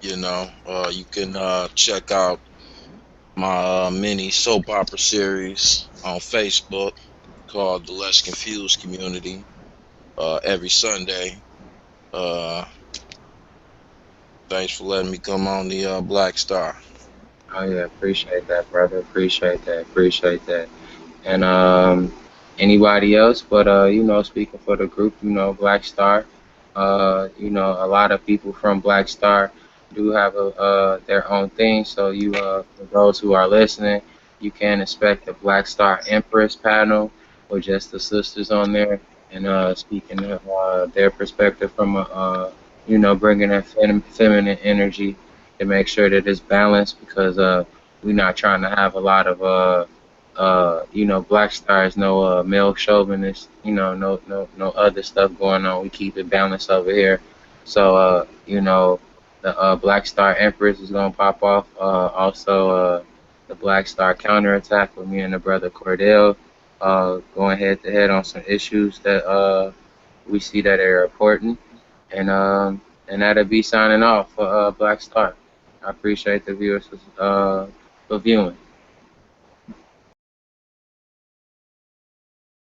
You can check out my mini soap opera series on Facebook called The Less Confused Community every Sunday. Thanks for letting me come on the Black Star. Oh yeah, appreciate that, brother. Appreciate that. Appreciate that. And anybody else, but speaking for the group, Black Star, a lot of people from Black Star do have their own thing. So for those who are listening, you can expect the Black Star Empress panel with just the sisters on there and speaking of their perspective from bringing that feminine energy to make sure that it's balanced because we're not trying to have a lot of Black Stars, no male chauvinist, no other stuff going on. We keep it balanced over here. So, the Black Star Empress is gonna pop off. Also, the Black Star counterattack with me and the brother Cordell, going head to head on some issues that we see that are important, and that'll be signing off for Black Star. I appreciate the viewers for viewing.